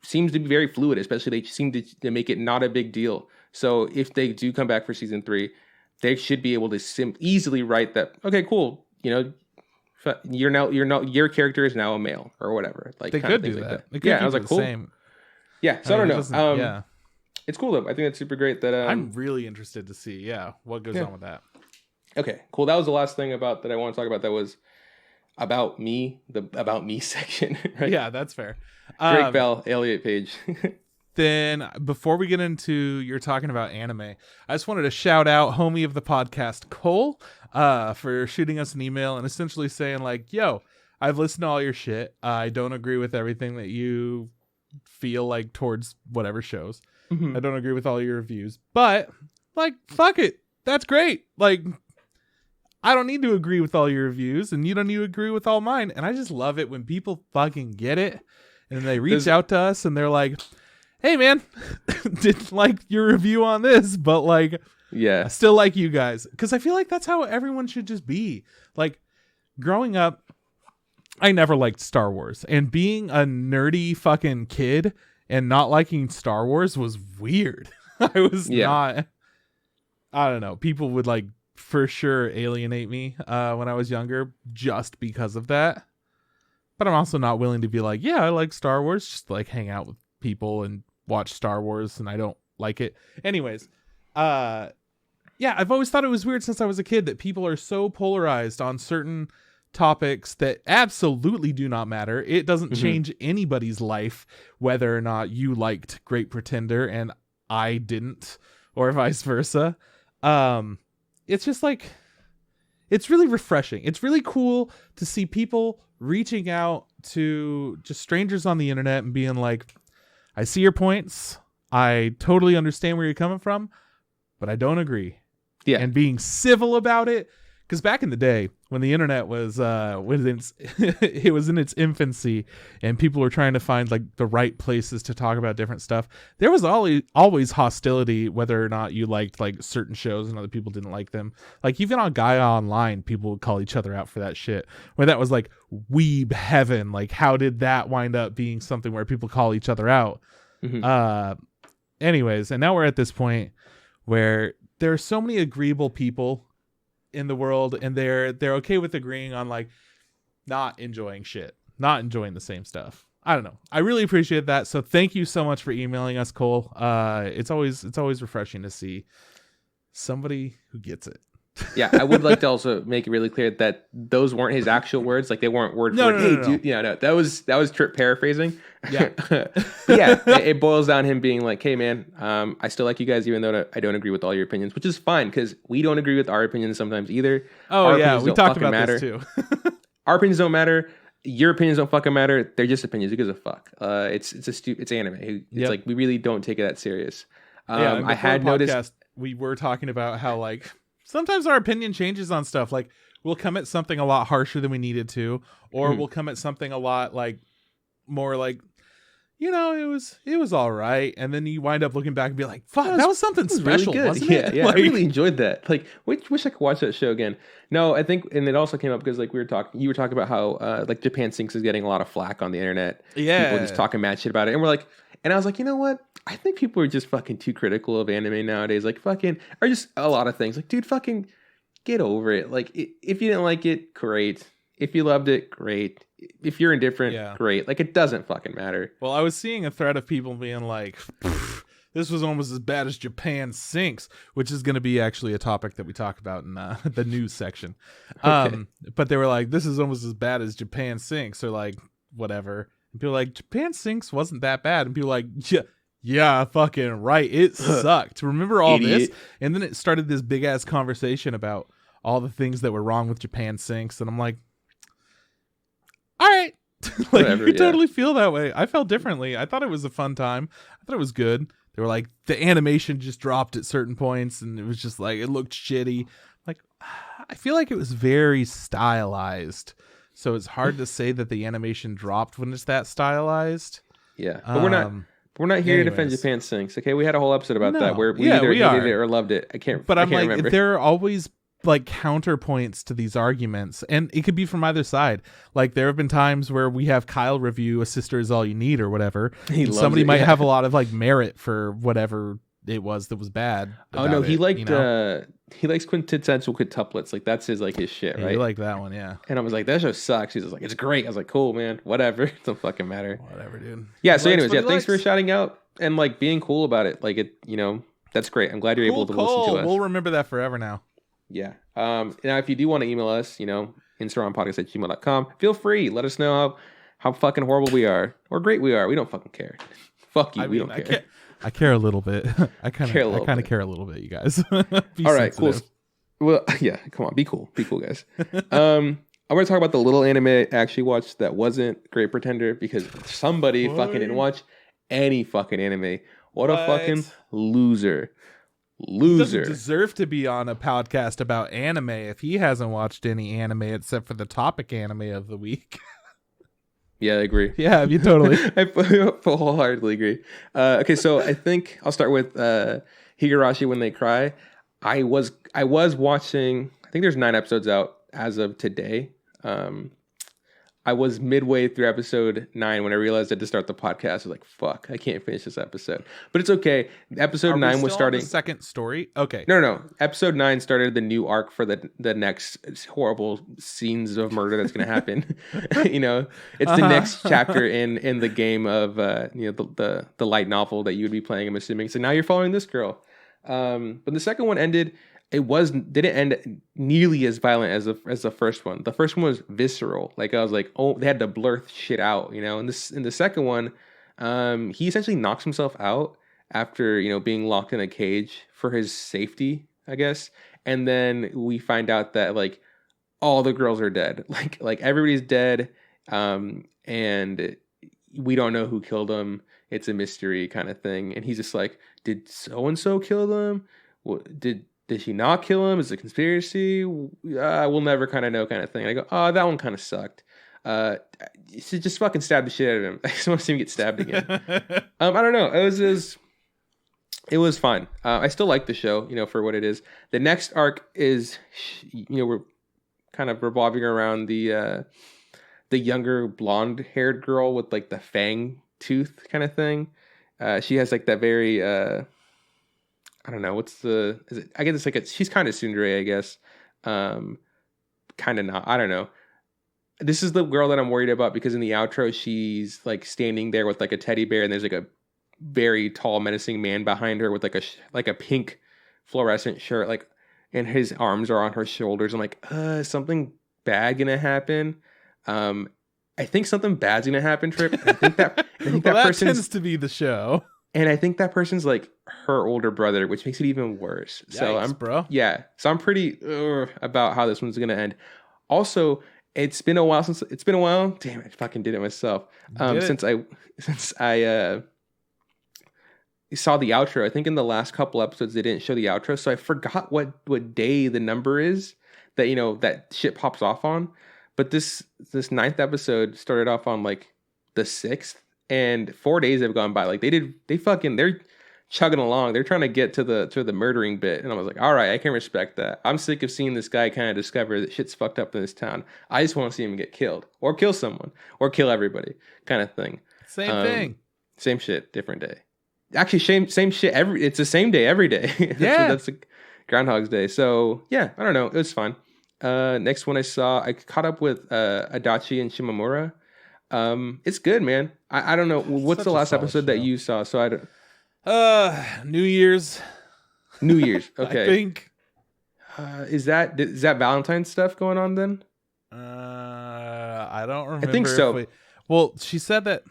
seems to be very fluid, especially they seem to make it not a big deal. So if they do come back for season 3, they should be able to easily write that. Okay, cool. Your character is now a male or whatever. They could do that. I was like, cool. Same. Yeah, so I don't know. It's cool though. I think it's super great that I'm really interested to see what goes on with that. Okay, cool. That was the last thing that I want to talk about. That was about me, the about me section. Right? Yeah, that's fair. Drake Bell, Elliot Page. Then before we get into you're talking about anime, I just wanted to shout out homie of the podcast, Cole, for shooting us an email and essentially saying yo, I've listened to all your shit. I don't agree with everything that you feel towards whatever shows. Mm-hmm. I don't agree with all your reviews, but fuck it. That's great. I don't need to agree with all your reviews, and you don't need to agree with all mine. And I just love it when people fucking get it and they reach out to us and they're like, hey man, didn't like your review on this, but I still like you guys. Because I feel like that's how everyone should just be. growing up, I never liked Star Wars, and being a nerdy fucking kid and not liking Star Wars was weird. I was not, I don't know. People would like for sure alienate me when I was younger just because of that. But I'm also not willing to be like, yeah, I like Star Wars, just like hang out with people and watch Star Wars and I don't like it. Anyways, yeah, I've always thought it was weird since I was a kid that people are so polarized on certain topics that absolutely do not matter. It doesn't change anybody's life whether or not you liked Great Pretender and I didn't, or vice versa. It's just like, it's really refreshing. It's really cool to see people reaching out to just strangers on the internet and being like, I see your points. I totally understand where you're coming from, but I don't agree. Yeah. And being civil about it. Because back in the day, when the internet was it was in its infancy, and people were trying to find like the right places to talk about different stuff, there was always hostility, whether or not you liked like certain shows and other people didn't like them. Like even on Gaia Online, people would call each other out for that shit. Where that was like weeb heaven. Like how did that wind up being something where people call each other out? Anyways, and now we're at this point where there are so many agreeable people in the world, and they're okay with agreeing on like not enjoying shit, not enjoying the same stuff. I don't know. I really appreciate that. So thank you so much for emailing us, Cole. It's always refreshing to see somebody who gets it. Yeah, I would like to also make it really clear that those weren't his actual words. Like they weren't word for word. Hey, dude, no, that was Trip paraphrasing. Yeah, yeah. It boils down to him being like, hey, man, I still like you guys, even though I don't agree with all your opinions, which is fine because we don't agree with our opinions sometimes either. Oh our yeah, we talked about matter. this too. Our opinions don't matter. Your opinions don't fucking matter. They're just opinions. Who gives a fuck? It's anime. It's like we really don't take it that serious. I had noticed we were talking about how like sometimes our opinion changes on stuff. Like we'll come at something a lot harsher than we needed to, or we'll come at something a lot like more like, you know, it was all right, and then you wind up looking back and be like, "Fuck, that was something special, really wasn't it?" Yeah, like, I really enjoyed that. Like, wish I could watch that show again. No, I think, and it also came up because like you were talking about how like Japan Sinks is getting a lot of flack on the internet. Yeah, people just talking mad shit about it, and we're like, and I was like, you know what? I think people are just fucking too critical of anime nowadays. Like, fucking, or just a lot of things. Like, dude, fucking get over it. Like, if you didn't like it, great. If you loved it, great. If you're indifferent, great. Like, it doesn't fucking matter. Well, I was seeing a thread of people being like, this was almost as bad as Japan Sinks, which is going to be actually a topic that we talk about in the news section. Okay. But they were like, this is almost as bad as Japan Sinks, or like, whatever. And people were like, Japan Sinks wasn't that bad. And people were like, yeah, fucking right. It sucked. Remember all this? And then it started this big ass conversation about all the things that were wrong with Japan Sinks. And I'm like, all right. Like, whatever, you totally feel that way. I felt differently. I thought it was a fun time. I thought it was good. They were like, the animation just dropped at certain points, and it was just like, it looked shitty. Like, I feel like it was very stylized. So it's hard to say that the animation dropped when it's that stylized. Yeah. But we're not here to defend Japan Sinks, okay? We had a whole episode about that where we either hated it or loved it. I can't remember. There are always like counterpoints to these arguments, and it could be from either side. Like there have been times where we have Kyle review A Sister Is All You Need or whatever. Somebody might have a lot of like merit for whatever it was that was bad. Oh no, he liked he likes quintessential quintuplets. Like that's his shit, right? You like that one, yeah. And I was like, that show sucks. He's like, it's great. I was like, cool, man. Whatever. It don't fucking matter. Whatever, dude. Yeah. So, anyways, thanks for shouting out and like being cool about it. Like it, that's great. I'm glad you're able to listen to us. We'll remember that forever now. Yeah. Now, if you do want to email us, instagrampodcast@gmail.com, feel free. Let us know how fucking horrible we are or great we are. We don't fucking care. Fuck you. We don't care. I care a little bit. I kind of care a little bit, you guys. All right, cool. Well, yeah, come on, be cool, guys. I'm going to talk about the little anime I actually watched that wasn't Great Pretender because somebody fucking didn't watch any fucking anime. What a fucking loser. He doesn't deserve to be on a podcast about anime if he hasn't watched any anime except for the topic anime of the week. Yeah, I agree. Yeah, you totally. I wholeheartedly agree. Okay, so I think I'll start with Higurashi When They Cry. I was watching. I think there's 9 episodes out as of today. I was midway through episode 9 when I realized I had to start the podcast. I was like, fuck, I can't finish this episode. But it's okay. Episode 9 was starting. On the second story? Okay. No. Episode 9 started the new arc for the next horrible scenes of murder that's going to happen. It's the next chapter in the game of the light novel that you would be playing, I'm assuming. So now you're following this girl. But the second one ended. Didn't end nearly as violent as the first one. The first one was visceral. Like I was like, oh, they had to blur shit out, And in the second one, he essentially knocks himself out after being locked in a cage for his safety, I guess. And then we find out that like all the girls are dead. Like everybody's dead, and we don't know who killed them. It's a mystery kind of thing. And he's just like, did so and so kill them? Did she not kill him? Is it a conspiracy? We'll never kind of know kind of thing. And I go, oh, that one kind of sucked. She just fucking stabbed the shit out of him. I just want to see him get stabbed again. I don't know. It was fine. I still like the show, for what it is. The next arc is, we're kind of revolving around the younger blonde-haired girl with like the fang tooth kind of thing. She has like that very... I don't know. I guess it's like she's kind of tsundere, I guess. Kind of not. I don't know. This is the girl that I'm worried about because in the outro, she's like standing there with like a teddy bear and there's like a very tall, menacing man behind her with like a pink fluorescent shirt, like, and his arms are on her shoulders. I'm like, something bad gonna happen. I think something bad's gonna happen, Trip. I think that person tends to be the show. And I think that person's like her older brother, which makes it even worse. Yikes, So I'm pretty about how this one's gonna end. Also, it's been a while. Damn, I fucking did it myself. Since I saw the outro. I think in the last couple episodes they didn't show the outro, so I forgot what day the number is that that shit pops off on. But this 9th episode started off on like the 6th. And 4 days have gone by. Like they're chugging along. They're trying to get to the murdering bit. And I was like, all right, I can respect that. I'm sick of seeing this guy kind of discover that shit's fucked up in this town. I just want to see him get killed or kill someone or kill everybody kind of thing. Same thing. Same shit, different day. Actually, same shit. It's the same day every day. That's a Groundhog's Day. So yeah, I don't know. It was fun. Next one I caught up with Adachi and Shimamura. It's good, man. I don't know. What's the last episode that you saw? So I don't. New Year's. Okay. I think. Is that Valentine's stuff going on then? I don't remember. I think so. Well, she said that.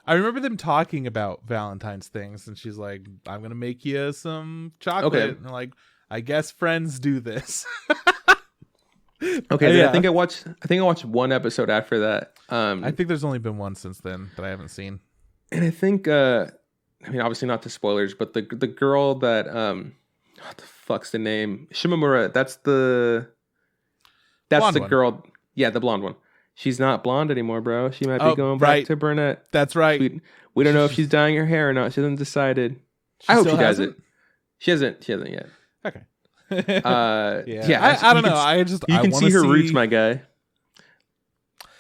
I remember them talking about Valentine's things, and she's like, "I'm gonna make you some chocolate." Okay. And I'm like, I guess friends do this. Okay, yeah. I think I watched one episode after that. I think there's only been one since then that I haven't seen. And I think obviously not the spoilers, but the girl that what the fuck's the name? Shimamura, that's the girl. Yeah, the blonde one. She's not blonde anymore, bro. She might be going back to brunette. That's right. We don't know if she's dyeing her hair or not. She hasn't decided. I hope she does it. She hasn't yet. Okay. Yeah. I don't know. I can see her roots, my guy.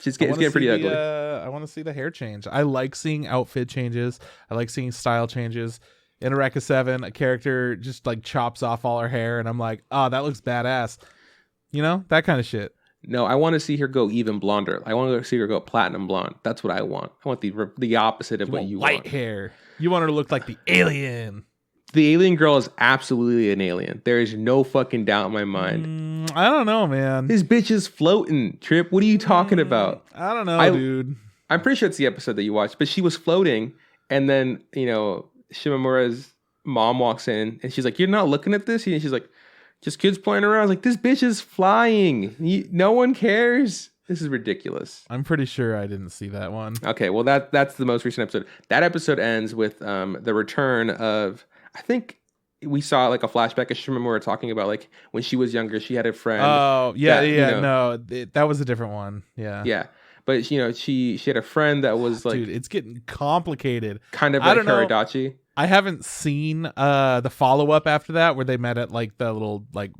It's getting pretty ugly. I want to see the hair change. I like seeing outfit changes. I like seeing style changes. In Eureka 7, a character just like chops off all her hair, and I'm like, oh, that looks badass. That kind of shit. No, I want to see her go even blonder. I want to see her go platinum blonde. That's what I want. I want the opposite of what you want. White hair. You want her to look like the alien. The alien girl is absolutely an alien. There is no fucking doubt in my mind. I don't know, man. This bitch is floating, Trip. What are you talking about? I don't know, dude. I'm pretty sure it's the episode that you watched, but she was floating, and then, Shimamura's mom walks in, and she's like, "You're not looking at this?" And she's like, "Just kids playing around." I was like, this bitch is flying. No one cares. This is ridiculous. I'm pretty sure I didn't see that one. Okay, well, that's the most recent episode. That episode ends with the return of... I think we saw like a flashback of Shimamura talking about like when she was younger, she had a friend. Oh, yeah, that was a different one. Yeah. Yeah. But she had a friend that was like, dude, it's getting complicated. Kind of like Adachi. I haven't seen the follow-up after that where they met at like the little like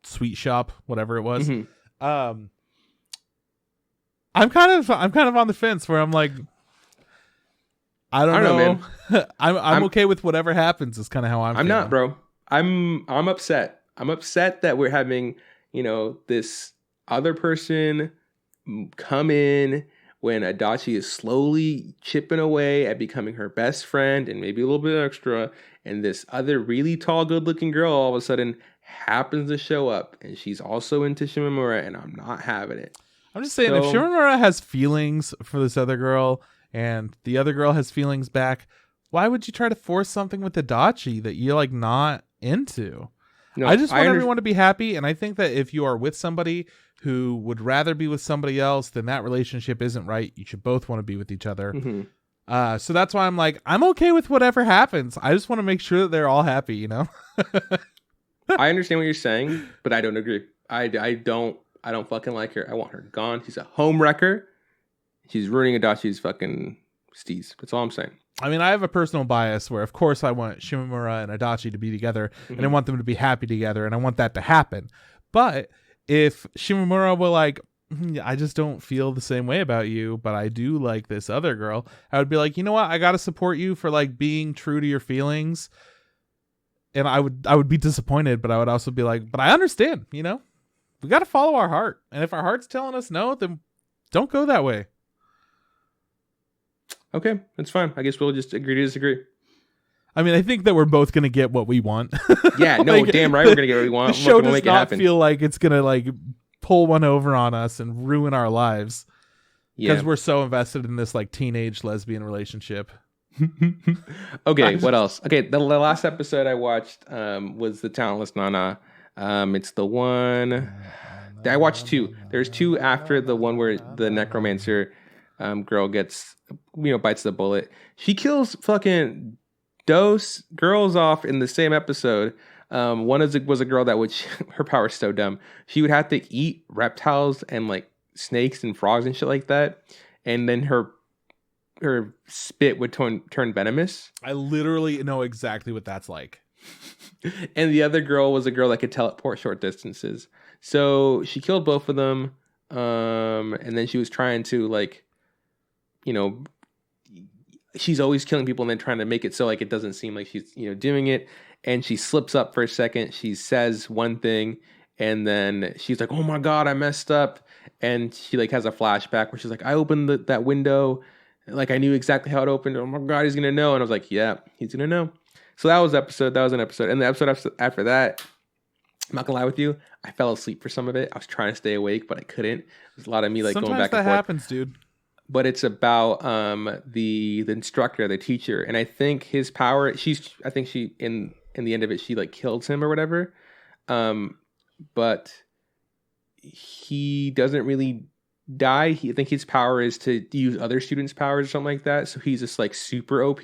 sweet shop, whatever it was. Mm-hmm. I'm kind of on the fence where I'm like, I don't know, man. I'm okay with whatever happens. Is kind of how I'm feeling. Not, bro. I'm upset. I'm upset that we're having, this other person come in when Adachi is slowly chipping away at becoming her best friend and maybe a little bit extra, and this other really tall, good-looking girl all of a sudden happens to show up, and she's also into Shimamura, and I'm not having it. I'm just saying, if Shimamura has feelings for this other girl, and the other girl has feelings back, why would you try to force something with Adachi that you're like not into? No, I just want everyone to be happy, and I think that if you are with somebody who would rather be with somebody else, then that relationship isn't right. You should both want to be with each other. Mm-hmm. So that's why I'm like, I'm okay with whatever happens. I just want to make sure that they're all happy, I understand what you're saying, but I don't agree. I don't fucking like her. I want her gone. She's a home wrecker. She's ruining Adachi's fucking steez. That's all I'm saying. I mean, I have a personal bias where, of course, I want Shimamura and Adachi to be together, and I want them to be happy together, and I want that to happen. But if Shimamura were like, I just don't feel the same way about you, but I do like this other girl, I would be like, you know what? I got to support you for like being true to your feelings. And I would be disappointed, but I would also be like, but I understand, we got to follow our heart. And if our heart's telling us no, then don't go that way. Okay, that's fine. I guess we'll just agree to disagree. I mean, I think that we're both going to get what we want. Yeah, no, damn right we're going to get what we want. The show does not feel like it's going to like pull one over on us and ruin our lives. Because we're so invested in this like teenage lesbian relationship. Okay, what else? Okay, the last episode I watched was the Talentless Nana. It's the one I watched two. There's two after the one where the necromancer girl gets bites the bullet. She kills fucking dose girls off in the same episode. One was a girl that her power's so dumb. She would have to eat reptiles and like snakes and frogs and shit like that, and then her spit would turn venomous. I literally know exactly what that's like. And the other girl was a girl that could teleport short distances. So she killed both of them. And then she was trying to like, she's always killing people and then trying to make it so like it doesn't seem like she's, doing it. And she slips up for a second. She says one thing and then she's like, oh my God, I messed up. And she like has a flashback where she's like, I opened that window. Like I knew exactly how it opened. Oh my God, he's gonna know. And I was like, yeah, he's gonna know. So that was an episode. And the episode after that, I'm not gonna lie with you, I fell asleep for some of it. I was trying to stay awake, but I couldn't. There's a lot of me like sometimes going back and forth. Sometimes that happens, dude. But it's about the instructor, the teacher, and I think his power. I think she in the end of it, she like kills him or whatever. But he doesn't really die. I think his power is to use other students' powers or something like that. So he's just like super OP,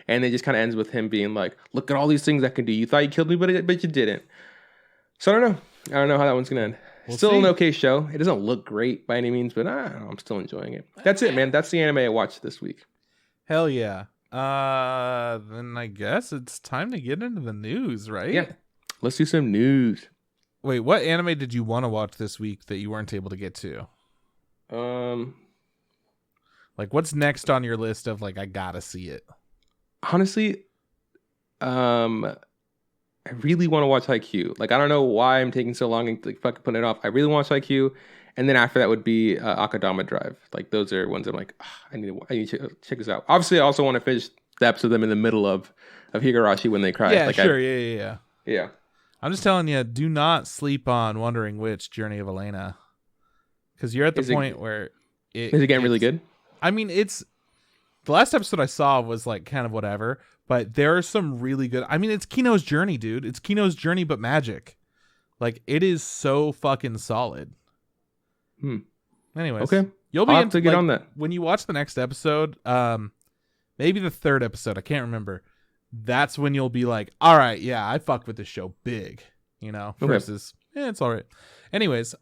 and it just kind of ends with him being like, "Look at all these things I can do. You thought you killed me, but you didn't." So I don't know. I don't know how that one's gonna end. We'll still see. An okay show. It doesn't look great by any means, but I don't know, I'm still enjoying it. That's it, man. That's the anime I watched this week. Hell yeah. Then I guess it's time to get into the news, right? Yeah. Let's do some news. Wait, what anime did you want to watch this week that you weren't able to get to? Like what's next on your list of like I gotta see it? Honestly, I really want to watch Haikyuu. Like I don't know why I'm taking so long and like fucking putting it off. I really want to watch Haikyuu, and then after that would be Akadama Drive. Like those are ones I'm like, I need to check this out. Obviously, I also want to finish the episode of them in the middle of Higurashi when they cry. Yeah, like, sure, yeah. Yeah. I'm just telling you, do not sleep on Wondering Witch, Journey of Elena. Because you're at the point where is it getting really good? I mean, it's the last episode I saw was like kind of whatever, but there are some really good. I mean, it's Kino's Journey, dude. It's Kino's Journey, but magic. Like it is so fucking solid. Anyways, okay, you'll be have to get on that when you watch the next episode. Maybe the third episode. I can't remember. That's when you'll be like, all right, yeah, I fuck with this show big, versus, it's all right. Anyways,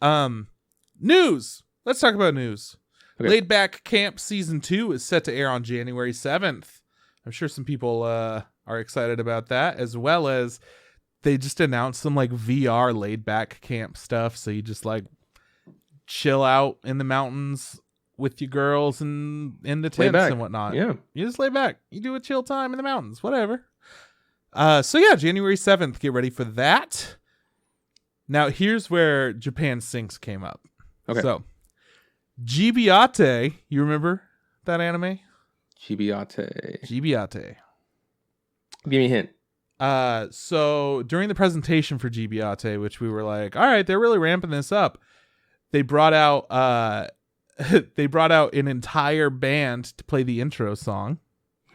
news. Let's talk about news. Okay. Laid Back Camp Season 2 is set to air on January 7th. I'm sure some people are excited about that, as well as they just announced some like VR Laid Back Camp stuff. So you just like chill out in the mountains with your girls and in the tents and whatnot. Yeah. You just lay back. You do a chill time in the mountains, whatever. So yeah, January 7th, get ready for that. Now here's where Japan Sinks came up. Okay. So Gibiate, you remember that anime? Gibiate. Give me a hint. So during the presentation for Gibiate, which we were like, all right, they're really ramping this up. They brought out an entire band to play the intro song.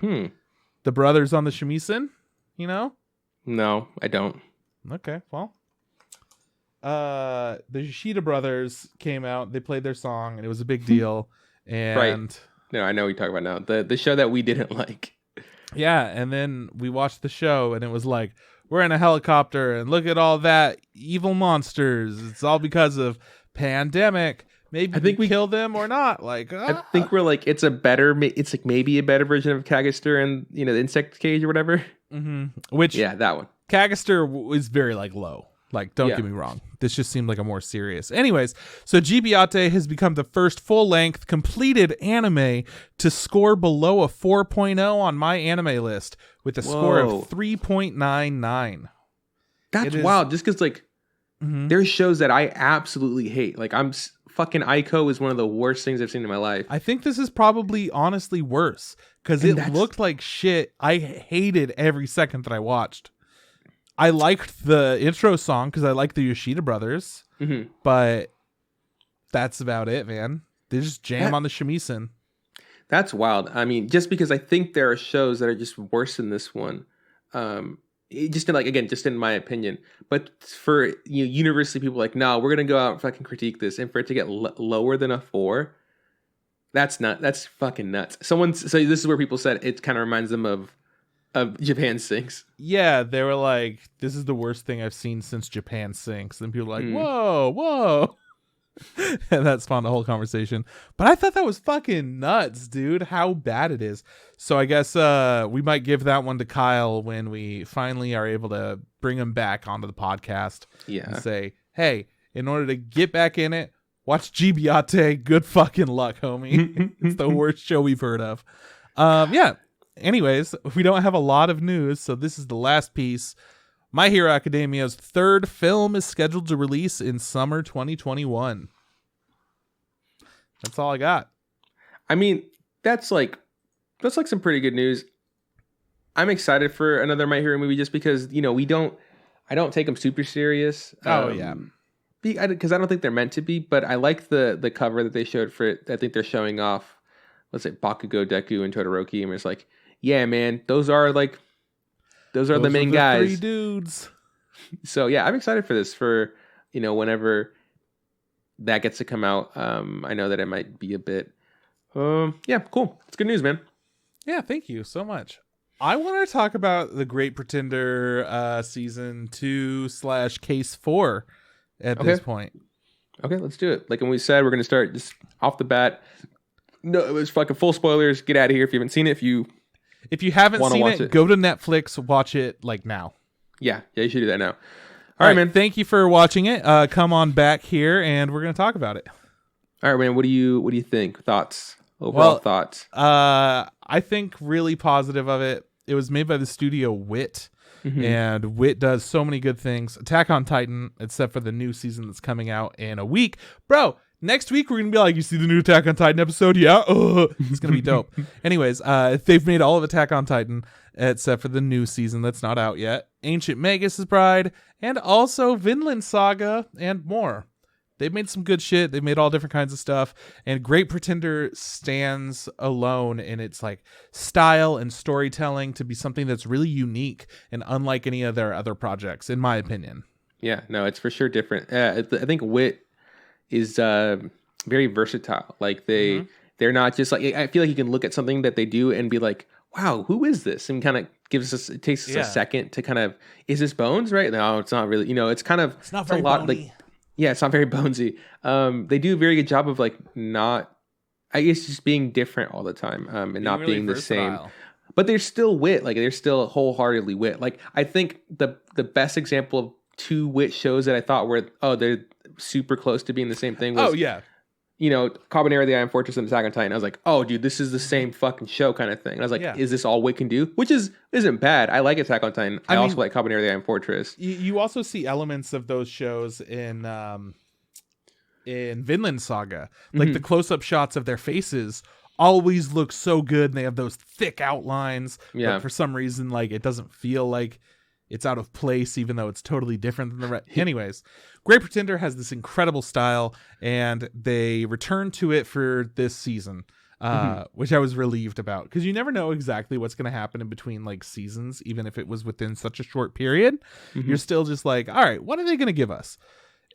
The brothers on the shamisen, you know? No, I don't. Okay, well. The Yoshida brothers came out, they played their song, and it was a big deal. And right. No, I know what you're talking about now. The show that we didn't like. Yeah, and then we watched the show, and it was like, we're in a helicopter, and look at all that evil monsters. It's all because of pandemic. Maybe I think we kill them or not. Like, I think we're like, it's like maybe a better version of Kagister and the insect cage or whatever. Mm-hmm. Which that one. Kagister is very like low. Like, don't get me wrong. This just seemed like a more serious. Anyways, so Gibiate has become the first full-length completed anime to score below a 4.0 on MyAnimeList with a score of 3.99. That's wild. Just because, like, there's shows that I absolutely hate. Like, fucking Ico is one of the worst things I've seen in my life. I think this is probably honestly worse because it looked like shit. I hated every second that I watched. I liked the intro song because I like the Yoshida brothers, but that's about it, man. They just jam on the shamisen. That's wild. I mean, just because I think there are shows that are just worse than this one. Just in my opinion. But for universally people like, no, we're gonna go out and fucking critique this, and for it to get lower than a 4, that's fucking nuts. So this is where people said it kind of reminds them of Japan Sinks. Yeah, they were like, this is the worst thing I've seen since Japan Sinks. And people were like, whoa. And that spawned a whole conversation. But I thought that was fucking nuts, dude, how bad it is. So I guess we might give that one to Kyle when we finally are able to bring him back onto the podcast. Yeah. And say, hey, in order to get back in it, watch Gibiate. Good fucking luck, homie. It's the worst show we've heard of. Yeah. Anyways, we don't have a lot of news, so this is the last piece. My Hero Academia's 3rd film is scheduled to release in summer 2021. That's all I got. I mean, that's like some pretty good news. I'm excited for another My Hero movie just because, I don't take them super serious. Yeah. Because I don't think they're meant to be, but I like the cover that they showed for it. I think they're showing off, Bakugo, Deku, and Todoroki, and it's like, yeah, man, those are the main guys. 3 dudes. So yeah, I'm excited for this. For whenever that gets to come out, I know that it might be a bit. Yeah, cool. It's good news, man. Yeah, thank you so much. I want to talk about The Great Pretender season 2/case 4 at this point. Okay, let's do it. Like when we said, we're gonna start just off the bat. No, it was fucking full spoilers. Get out of here if you haven't seen it. If you haven't seen it, go to Netflix, watch it like now. Yeah, you should do that now. All right, man. Thank you for watching it. Come on back here, and we're gonna talk about it. All right, man. What do you think? Thoughts? Overall thoughts? I think really positive of it. It was made by the studio Wit, and Wit does so many good things. Attack on Titan, except for the new season that's coming out in a week, bro. Next week, we're going to be like, you see the new Attack on Titan episode? Yeah. It's going to be dope. Anyways, they've made all of Attack on Titan, except for the new season that's not out yet. Ancient Magus' Bride, and also Vinland Saga, and more. They've made some good shit. They've made all different kinds of stuff. And Great Pretender stands alone in its style and storytelling to be something that's really unique and unlike any of their other projects, in my opinion. Yeah, no, it's for sure different. I think Wit is very versatile. Like they're not just like, I feel like you can look at something that they do and be like, wow, who is this? And kind of it takes us a second to kind of, is this Bones? Right? No, it's not really. It's kind of, it's not very bony. It's not very bonesy. They do a very good job of not, I guess, just being different all the time and not really being the versatile. same. But they're still Wit. Like they're still wholeheartedly Wit. Like I think the best example of two wit shows that I thought were they're super close to being the same thing. Was, Cabanera, the Iron Fortress, and Attack on Titan. I was like, oh, dude, this is the same fucking show kind of thing. And I was like, is this all wit can do? Which isn't bad. I like Attack on Titan. I also like Cabanera, the Iron Fortress. You also see elements of those shows in Vinland Saga. Like the close-up shots of their faces always look so good, and they have those thick outlines. Yeah. But for some reason, like, it doesn't feel like it's out of place, even though it's totally different than the rest. Anyways, Great Pretender has this incredible style, and they returned to it for this season, which I was relieved about, because you never know exactly what's going to happen in between like seasons, even if it was within such a short period. You're still just like, all right, what are they going to give us?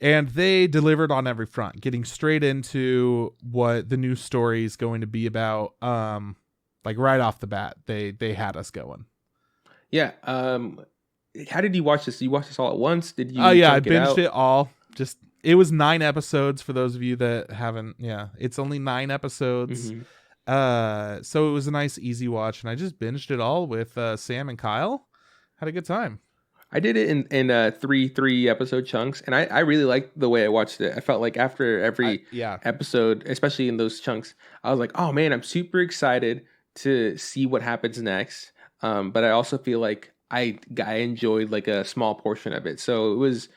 And they delivered on every front, getting straight into what the new story is going to be about. Like right off the bat, they had us going. Yeah. How did you watch this? You watched this all at once? Did you? Oh yeah, I binged it all. It was 9 episodes for those of you that haven't. Yeah, it's only 9 episodes. So it was a nice, easy watch, and I just binged it all with Sam and Kyle. Had a good time. I did it in 3 episode chunks, and I really liked the way I watched it. I felt like after every episode, especially in those chunks, I was like, oh man, I'm super excited to see what happens next. But I also feel like I enjoyed like a small portion of it. So it was,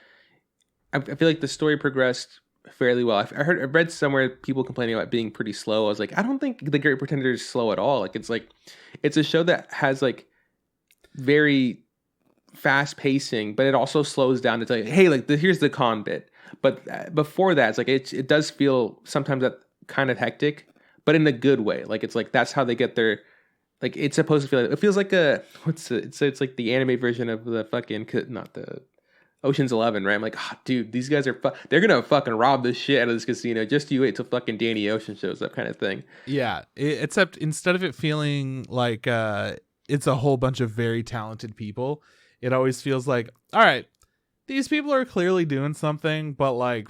I feel like the story progressed fairly well. I read somewhere people complaining about being pretty slow. I was like, I don't think The Great Pretender is slow at all. Like it's a show that has like very fast pacing, but it also slows down to tell you, hey, like here's the con bit. But before that, it's like it does feel sometimes that kind of hectic, but in a good way. Like it's like that's how they get their. Like it's supposed to feel like, it feels like it's like the anime version of the fucking, not the Ocean's 11, right? I'm like, oh, dude, these guys are they're gonna fucking rob the shit out of this casino. Just you wait till fucking Danny Ocean shows up, kind of thing. Yeah, except instead of it feeling like it's a whole bunch of very talented people, it always feels like, all right, these people are clearly doing something, but like,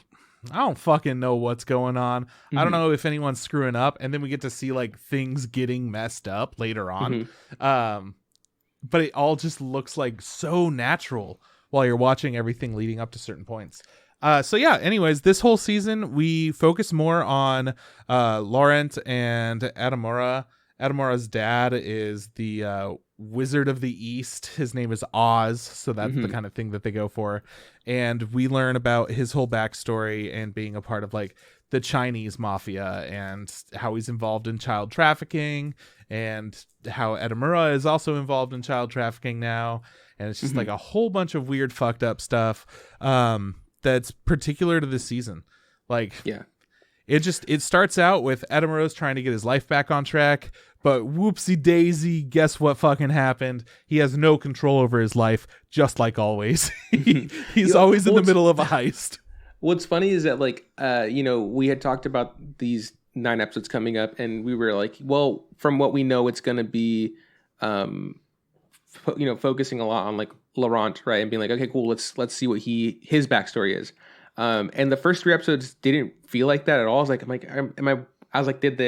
I don't fucking know what's going on. I don't know if anyone's screwing up. And then we get to see like things getting messed up later on. But it all just looks like so natural while you're watching everything leading up to certain points. So yeah, anyways, this whole season, we focus more on Laurent and Adamora. Adamura's dad is the Wizard of the East. His name is Oz, so that's the kind of thing that they go for. And we learn about his whole backstory and being a part of like the Chinese mafia and how he's involved in child trafficking and how Adamura is also involved in child trafficking now. And it's just like a whole bunch of weird fucked up stuff that's particular to this season. Like, yeah. It starts out with Adamura's trying to get his life back on track, but whoopsie daisy, guess what fucking happened? He has no control over his life, just like always. He's always in the middle of a heist. What's funny is that like we had talked about these 9 episodes coming up, and we were like, well, from what we know, it's going to be focusing a lot on like Laurent, right? And being like, okay, cool, let's see what his backstory is. And the first 3 episodes didn't feel like that at all. I was like, did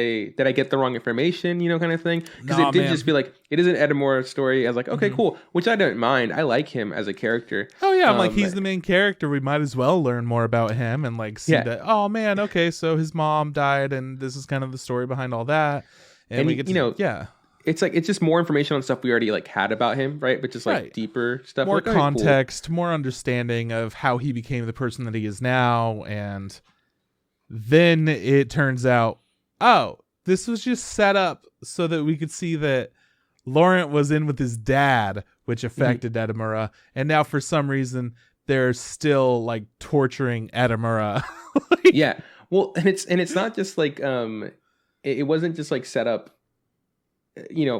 I get the wrong information, kind of thing? Because it did just feel like it is an Edamura story. I was like, okay, cool, which I don't mind. I like him as a character. Oh yeah, I'm like, he's the main character. We might as well learn more about him and like see that. Oh man, okay, so his mom died, and this is kind of the story behind all that. And we get to, it's like it's just more information on stuff we already like had about him, right? But just like deeper stuff, more like, context, more understanding of how he became the person that he is now, and then it turns out, oh, this was just set up so that we could see that Laurent was in with his dad, which affected Edamura, and now for some reason they're still like torturing Edamura. Yeah, well, and it's not just like it wasn't just like set up,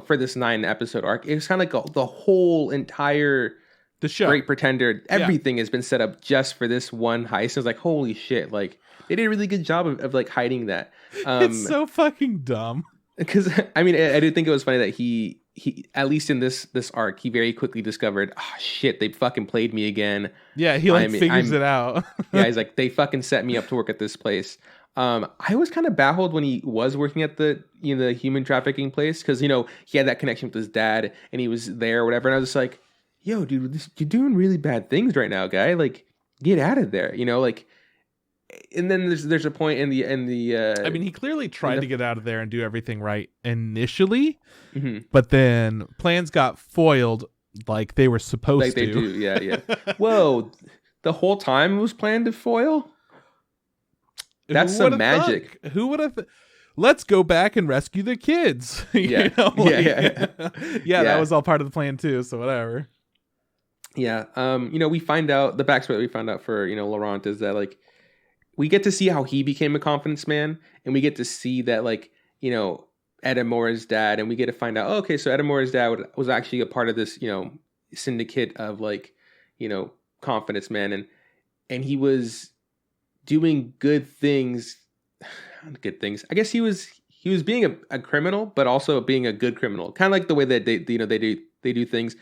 for this 9 episode arc. It was kind of like the whole entire the show, Great Pretender. Everything has been set up just for this one heist. I was like, holy shit! Like they did a really good job of like hiding that. It's so fucking dumb. Because I mean, I do think it was funny that he at least in this arc, he very quickly discovered, oh shit, they fucking played me again. Yeah, he figures it out. Yeah, he's like, they fucking set me up to work at this place. I was kind of baffled when he was working at the the human trafficking place, because he had that connection with his dad and he was there or whatever, and I was just like, yo, dude, you're doing really bad things right now, guy. Like get out of there, you know, like. And then there's a point in the I mean, he clearly tried to get out of there and do everything right initially, but then plans got foiled like they were supposed like they to. do. Yeah. Whoa, the whole time it was planned to foil? That's some magic. Who would have? Let's go back and rescue the kids. Yeah. Yeah, that was all part of the plan too. So whatever. Yeah. You know, we find out the backstory that we found out for, you know, Laurent is that like we get to see how he became a confidence man, and we get to see that like, you know, Edamora's dad, and we get to find out, oh, okay, so Edamora's dad was actually a part of this, you know, syndicate of like, you know, confidence men, and he was doing good things. I guess he was being a criminal, but also being a good criminal, kind of like the way that they, you know, they do things.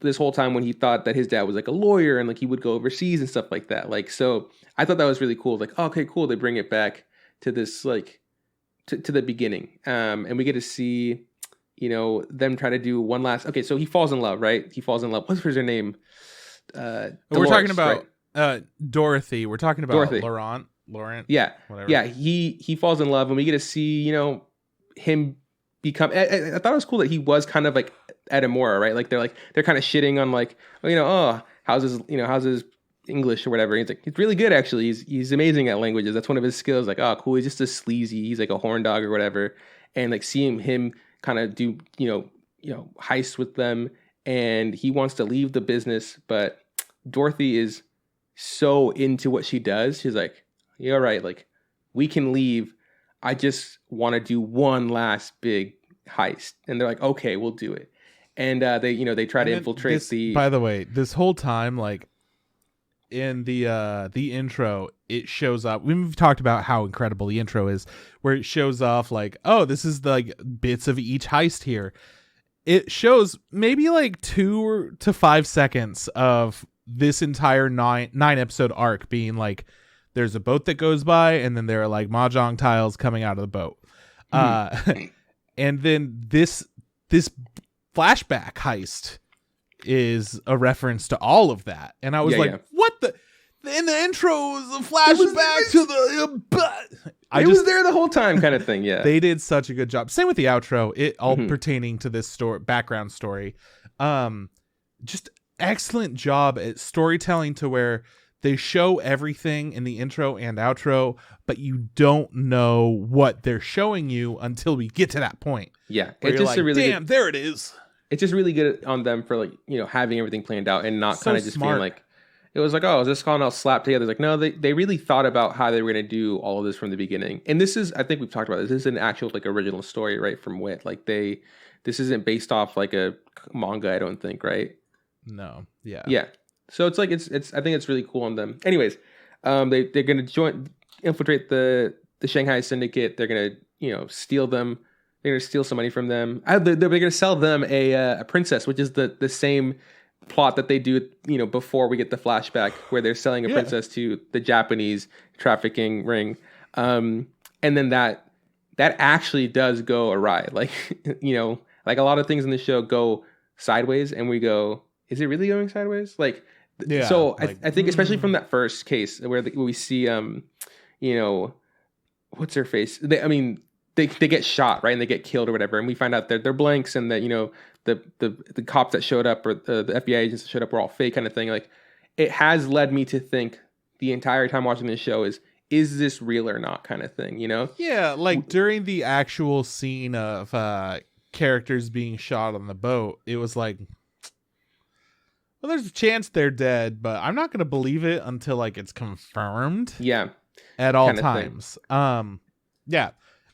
This whole time when he thought that his dad was like a lawyer and like he would go overseas and stuff like that. Like, so I thought that was really cool. Like, oh, okay, cool. They bring it back to this, like to the beginning. And we get to see, you know, them try to do one last, okay. So he falls in love, right? He falls in love. What's her name? Dolores, we're talking about, right? Dorothy. We're talking about Dorothy. Laurent. Yeah. Whatever. Yeah. He falls in love, and we get to see, you know, him become, I thought it was cool that he was kind of like Edamora, right? Like they're kind of shitting on like, oh, you know, oh, how's his English or whatever. He's like, he's really good actually. He's amazing at languages. That's one of his skills. Like, oh, cool. He's just a sleazy. He's like a horn dog or whatever. And like seeing him kind of do, you know, heists with them, and he wants to leave the business, but Dorothy is so into what she does. She's like, yeah, right. Like, we can leave. I just want to do one last big heist. And they're like, okay, we'll do it. And they try to infiltrate the. By the way, this whole time, like in the intro, it shows up. We've talked about how incredible the intro is, where it shows off like, oh, this is the like bits of each heist here. It shows maybe like 2 to 5 seconds of this entire nine episode arc being like, there's a boat that goes by, and then there are like mahjong tiles coming out of the boat. And then this flashback heist is a reference to all of that. And I was what the? In the intro is a flashback to the. It was there the whole time, kind of thing. Yeah, they did such a good job. Same with the outro. It all pertaining to this background story. Just excellent job at storytelling to where they show everything in the intro and outro, but you don't know what they're showing you until we get to that point. Yeah, it's just like, a really damn, there it is. It's just really good on them for like, you know, having everything planned out and not kind of just being like, it was like, oh, is this all now slapped together? It's like, no, they really thought about how they were going to do all of this from the beginning. And this is, I think we've talked about this. This is an actual like original story, right, from Wit. Like this isn't based off like a manga, I don't think, right? No. Yeah. Yeah. So it's like it's I think it's really cool on them. Anyways, they're gonna infiltrate the Shanghai syndicate. They're gonna, you know, steal them. They're gonna steal some money from them. They're gonna sell them a princess, which is the same plot that they do, you know, before we get the flashback where they're selling a princess to the Japanese trafficking ring. And then that actually does go awry. Like, you know, like a lot of things in the show go sideways, and we go, is it really going sideways? Like. Yeah, so like, I think especially from that first case where we see, you know, what's her face? They get shot, right, and they get killed or whatever, and we find out that they're blanks, and that, you know, the cops that showed up or the FBI agents that showed up were all fake, kind of thing. Like, it has led me to think the entire time watching this show is this real or not, kind of thing, you know? Yeah, like during the actual scene of characters being shot on the boat, it was like, well, there's a chance they're dead, but I'm not going to believe it until like it's confirmed. Yeah. At all times. Yeah.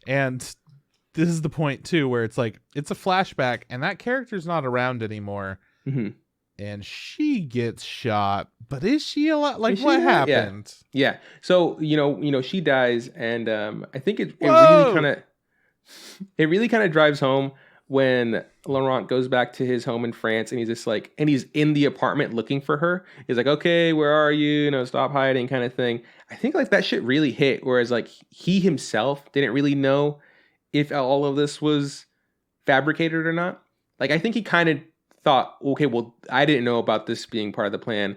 And this is the point too, where it's like, it's a flashback and that character's not around anymore. Mm-hmm. And she gets shot, but is she alive? Like, what happened? Yeah. So, you know, she dies, and I think it really kind of drives home when Laurent goes back to his home in France, and he's just like, and he's in the apartment looking for her. He's like, okay, where are you? You know, stop hiding, kind of thing. I think like that shit really hit. Whereas like he himself didn't really know if all of this was fabricated or not. Like, I think he kind of thought, okay, well, I didn't know about this being part of the plan.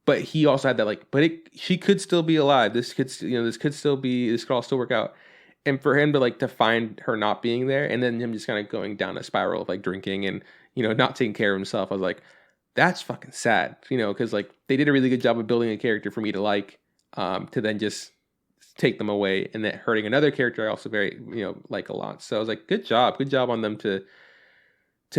but he also had that like, but she could still be alive. This could, this could all still work out. And for him to like to find her not being there, and then him just kind of going down a spiral of like drinking and not taking care of himself, I was like, that's fucking sad, because like they did a really good job of building a character for me to like, to then just take them away and then hurting another character I also very like a lot. So I was like, good job on them to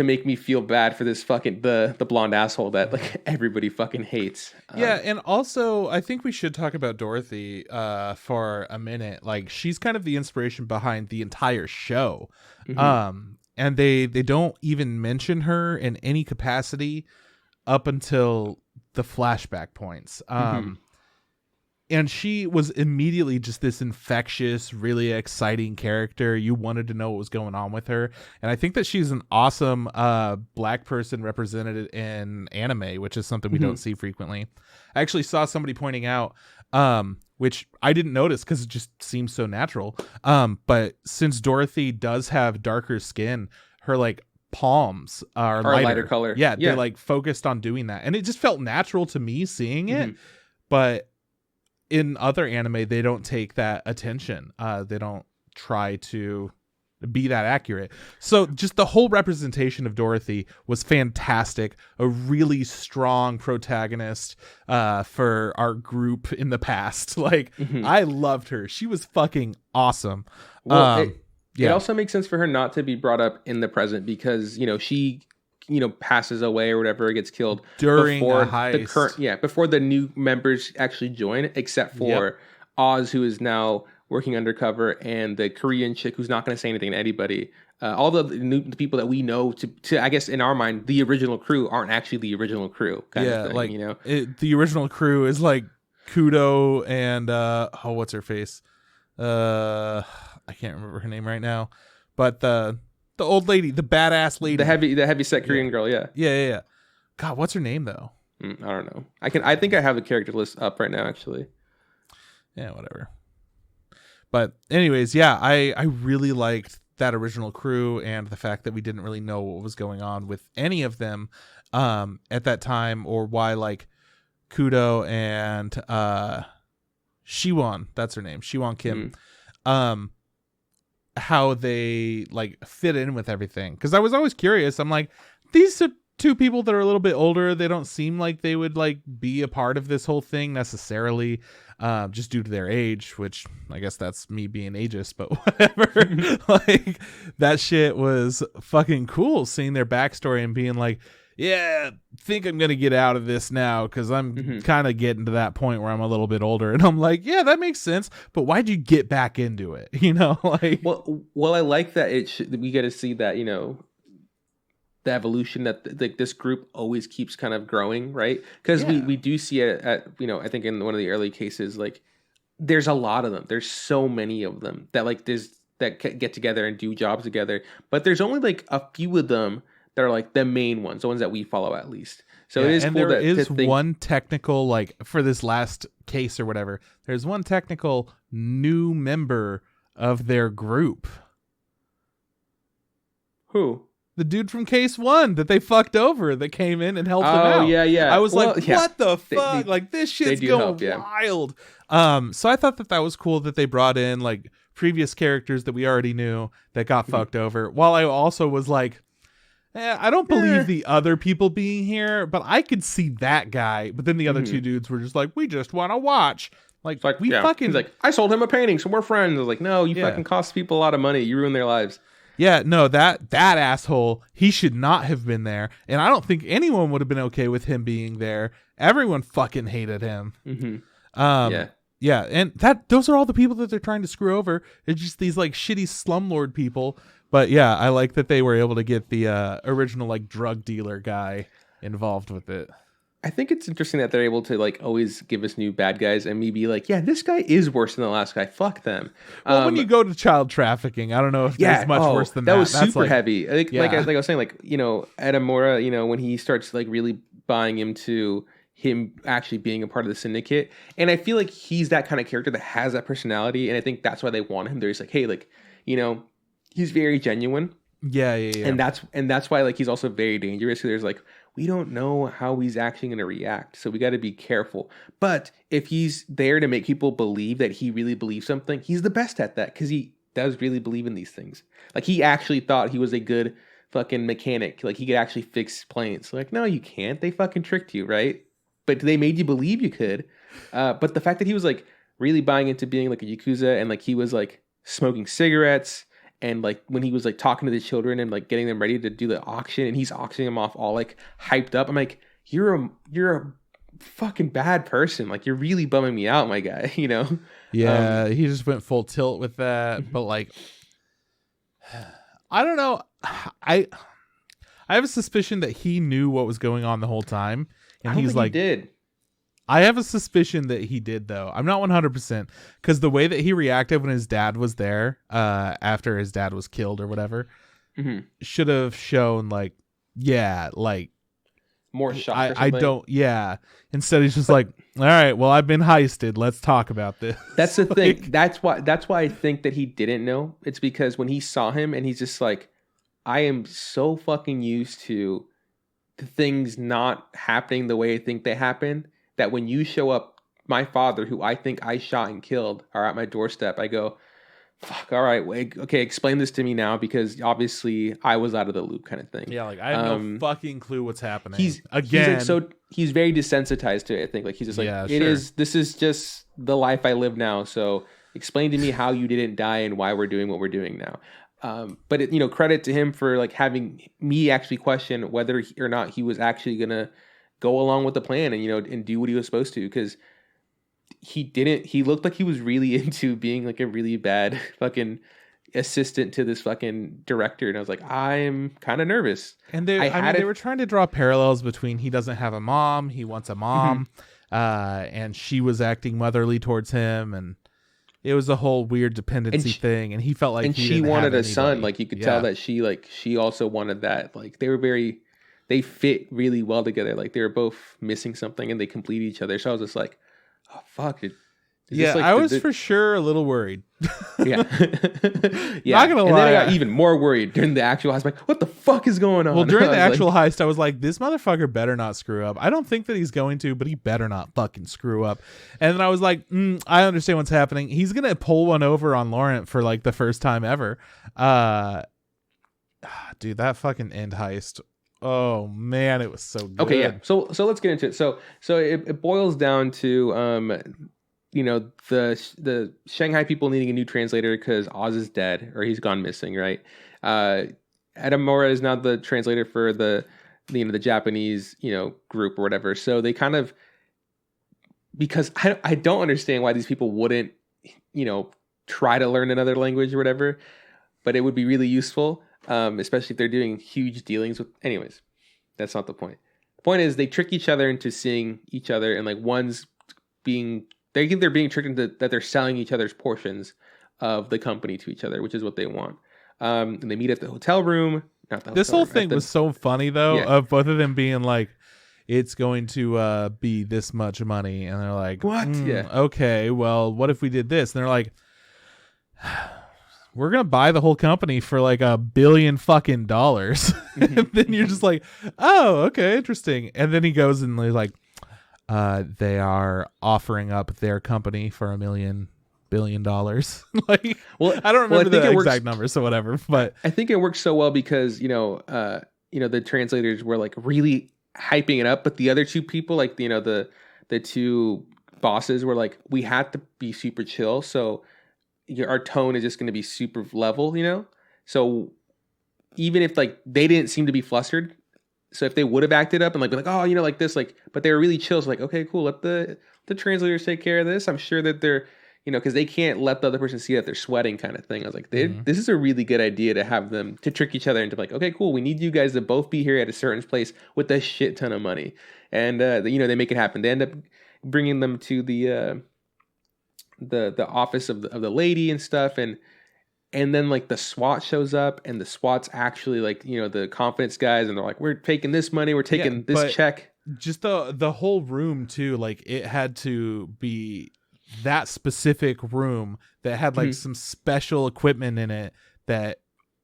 make me feel bad for this fucking the blonde asshole that like everybody fucking hates. Yeah, and also I think we should talk about Dorothy for a minute. Like she's kind of the inspiration behind the entire show. Mm-hmm. And they don't even mention her in any capacity up until the flashback points. Mm-hmm. And she was immediately just this infectious, really exciting character. You wanted to know what was going on with her. And I think that she's an awesome black person represented in anime, which is something we don't see frequently. I actually saw somebody pointing out, which I didn't notice because it just seems so natural. But since Dorothy does have darker skin, her like palms are lighter color. Yeah, they're like focused on doing that. And it just felt natural to me seeing it. But in other anime, they don't take that attention. They don't try to be that accurate. So just the whole representation of Dorothy was fantastic. A really strong protagonist for our group in the past. Like, I loved her. She was fucking awesome. Well, it also makes sense for her not to be brought up in the present because, she passes away or whatever, gets killed during before a heist. before the new members actually join, except for Oz, who is now working undercover, and the Korean chick who's not going to say anything to anybody. All the people that we know to I guess in our mind, the original crew aren't actually the original crew. Kind of thing, like the original crew is like Kudo and what's her face? I can't remember her name right now, but the old lady, the badass lady, the heavy set Korean girl. Yeah. God, what's her name though? I don't know. I think I have the character list up right now, actually. Yeah, whatever. But anyways, yeah, I really liked that original crew and the fact that we didn't really know what was going on with any of them at that time, or why like Kudo and Shiwon, that's her name, Shiwon Kim, how they like fit in with everything. Because I was always curious. I'm like, these are two people that are a little bit older. They don't seem like they would like be a part of this whole thing necessarily, just due to their age, which I guess that's me being ageist, but whatever. Like that shit was fucking cool seeing their backstory and being like, yeah, think I'm gonna get out of this now because I'm kind of getting to that point where I'm a little bit older. And I'm like, yeah, that makes sense, but why'd you get back into it? Like, well, I like that we get to see that the evolution that like this group always keeps kind of growing, right? Because we do see it at I think in one of the early cases, like there's a lot of them. There's so many of them that like that get together and do jobs together, but there's only like a few of them that are like the main ones, the ones that we follow at least. So it is and cool there is one technical, like for this last case or whatever, there's one technical new member of their group. Who? The dude from case 1 that they fucked over that came in and helped them out. Oh, yeah. I was like, what the fuck? Like this shit's going wild. So I thought that was cool that they brought in like previous characters that we already knew that got fucked over. While I also was like, I don't believe the other people being here, but I could see that guy. But then the other two dudes were just like, we just want to watch. Like we fucking. He's like, I sold him a painting, so we're friends. I was like, no, you fucking cost people a lot of money. You ruin their lives. Yeah, no, that asshole, he should not have been there. And I don't think anyone would have been okay with him being there. Everyone fucking hated him. Yeah, and those are all the people that they're trying to screw over. It's just these like shitty slumlord people. But yeah, I like that they were able to get the original like drug dealer guy involved with it. I think it's interesting that they're able to like always give us new bad guys and me be like, yeah, this guy is worse than the last guy. Fuck them. Well, when you go to child trafficking, I don't know if there's much worse than that. That was super heavy. Like I was saying, like, Adamora, when he starts like really buying into him actually being a part of the syndicate. And I feel like he's that kind of character that has that personality. And I think that's why they want him there. He's like, hey, like, he's very genuine. Yeah. And that's why like he's also very dangerous. So there's like we don't know how he's actually going to react. So we got to be careful. But if he's there to make people believe that he really believes something, he's the best at that because he does really believe in these things. Like he actually thought he was a good fucking mechanic. Like he could actually fix planes. Like, no, you can't. They fucking tricked you, right? But they made you believe you could. But the fact that he was like really buying into being like a Yakuza and like he was like smoking cigarettes and like when he was like talking to the children and like getting them ready to do the auction and he's auctioning them off all like hyped up. I'm like, you're a fucking bad person. Like you're really bumming me out, my guy, you know? Yeah, he just went full tilt with that. But like, I don't know. I have a suspicion that he knew what was going on the whole time. And he's like, he did. I have a suspicion that he did, though. I'm not 100% because the way that he reacted when his dad was there, after his dad was killed or whatever, should have shown like, yeah, like more shock. I don't. Yeah. Instead, he's just like, all right, well, I've been heisted. Let's talk about this. That's the thing. That's why I think that he didn't know. It's because when he saw him and he's just like, I am so fucking used to the things not happening the way I think they happen that when you show up, my father, who I think I shot and killed, are at my doorstep. I go, fuck, all right, wait, okay, explain this to me now because obviously I was out of the loop kind of thing. Yeah, like I have no fucking clue what's happening. He's very desensitized to it, I think. Like he's just like, yeah, this is just the life I live now. So explain to me how you didn't die and why we're doing what we're doing now. But it, credit to him for like having me actually question whether or not he was actually gonna go along with the plan and and do what he was supposed to, because he didn't. He looked like he was really into being like a really bad fucking assistant to this fucking director, and I was like, I'm kind of nervous. And they were trying to draw parallels between he doesn't have a mom, he wants a mom, and she was acting motherly towards him, and it was a whole weird dependency thing, and he felt like she wanted a son. Like you could tell that she also wanted that. Like they fit really well together. Like they were both missing something and they complete each other. So I was just like, oh fuck. I was for sure a little worried. Yeah. Yeah. Not gonna lie. And then I got even more worried during the actual heist. Like, what the fuck is going on? Well, during the actual heist, I was like, this motherfucker better not screw up. I don't think that he's going to, but he better not fucking screw up. And then I was like, I understand what's happening. He's gonna pull one over on Laurent for like the first time ever. Dude, that fucking end heist. Oh man, it was so good. Okay, yeah. So let's get into it. So it boils down to the Shanghai people needing a new translator because Oz is dead or he's gone missing, right? Adamora is now the translator for the Japanese group or whatever. So they kind of, because I don't understand why these people wouldn't try to learn another language or whatever, but it would be really useful, especially if they're doing huge dealings with. Anyways, that's not the point. The point is they trick each other into seeing each other, and like one's being. They think they're being tricked into that they're selling each other's portions of the company to each other, which is what they want. And they meet at the hotel room. This whole thing was so funny, though, of both of them being like, it's going to be this much money. And they're like, what? Okay, well, what if we did this? And they're like, we're going to buy the whole company for like $1 billion fucking dollars. And then you're just like, oh, okay, interesting. And then he goes and he's like, they are offering up their company for $1 billion. Like, well, I don't remember the exact numbers, so whatever. But I think it works so well because the translators were like really hyping it up, but the other two people, like the two bosses, were like, we had to be super chill, so our tone is just going to be super level, So even if like they didn't seem to be flustered. So if they would have acted up and like been like, oh, like this, like, but they were really chill. So like, okay, cool. Let the translators take care of this. I'm sure that they're, because they can't let the other person see that they're sweating, kind of thing. I was like, this is a really good idea to have them to trick each other into like, okay, cool. We need you guys to both be here at a certain place with a shit ton of money, and they make it happen. They end up bringing them to the office of the lady and stuff, and then like the SWAT shows up, and the SWAT's actually like, the confidence guys, and they're like, we're taking this money, we're taking this check. Just the whole room too, like it had to be that specific room that had like some special equipment in it that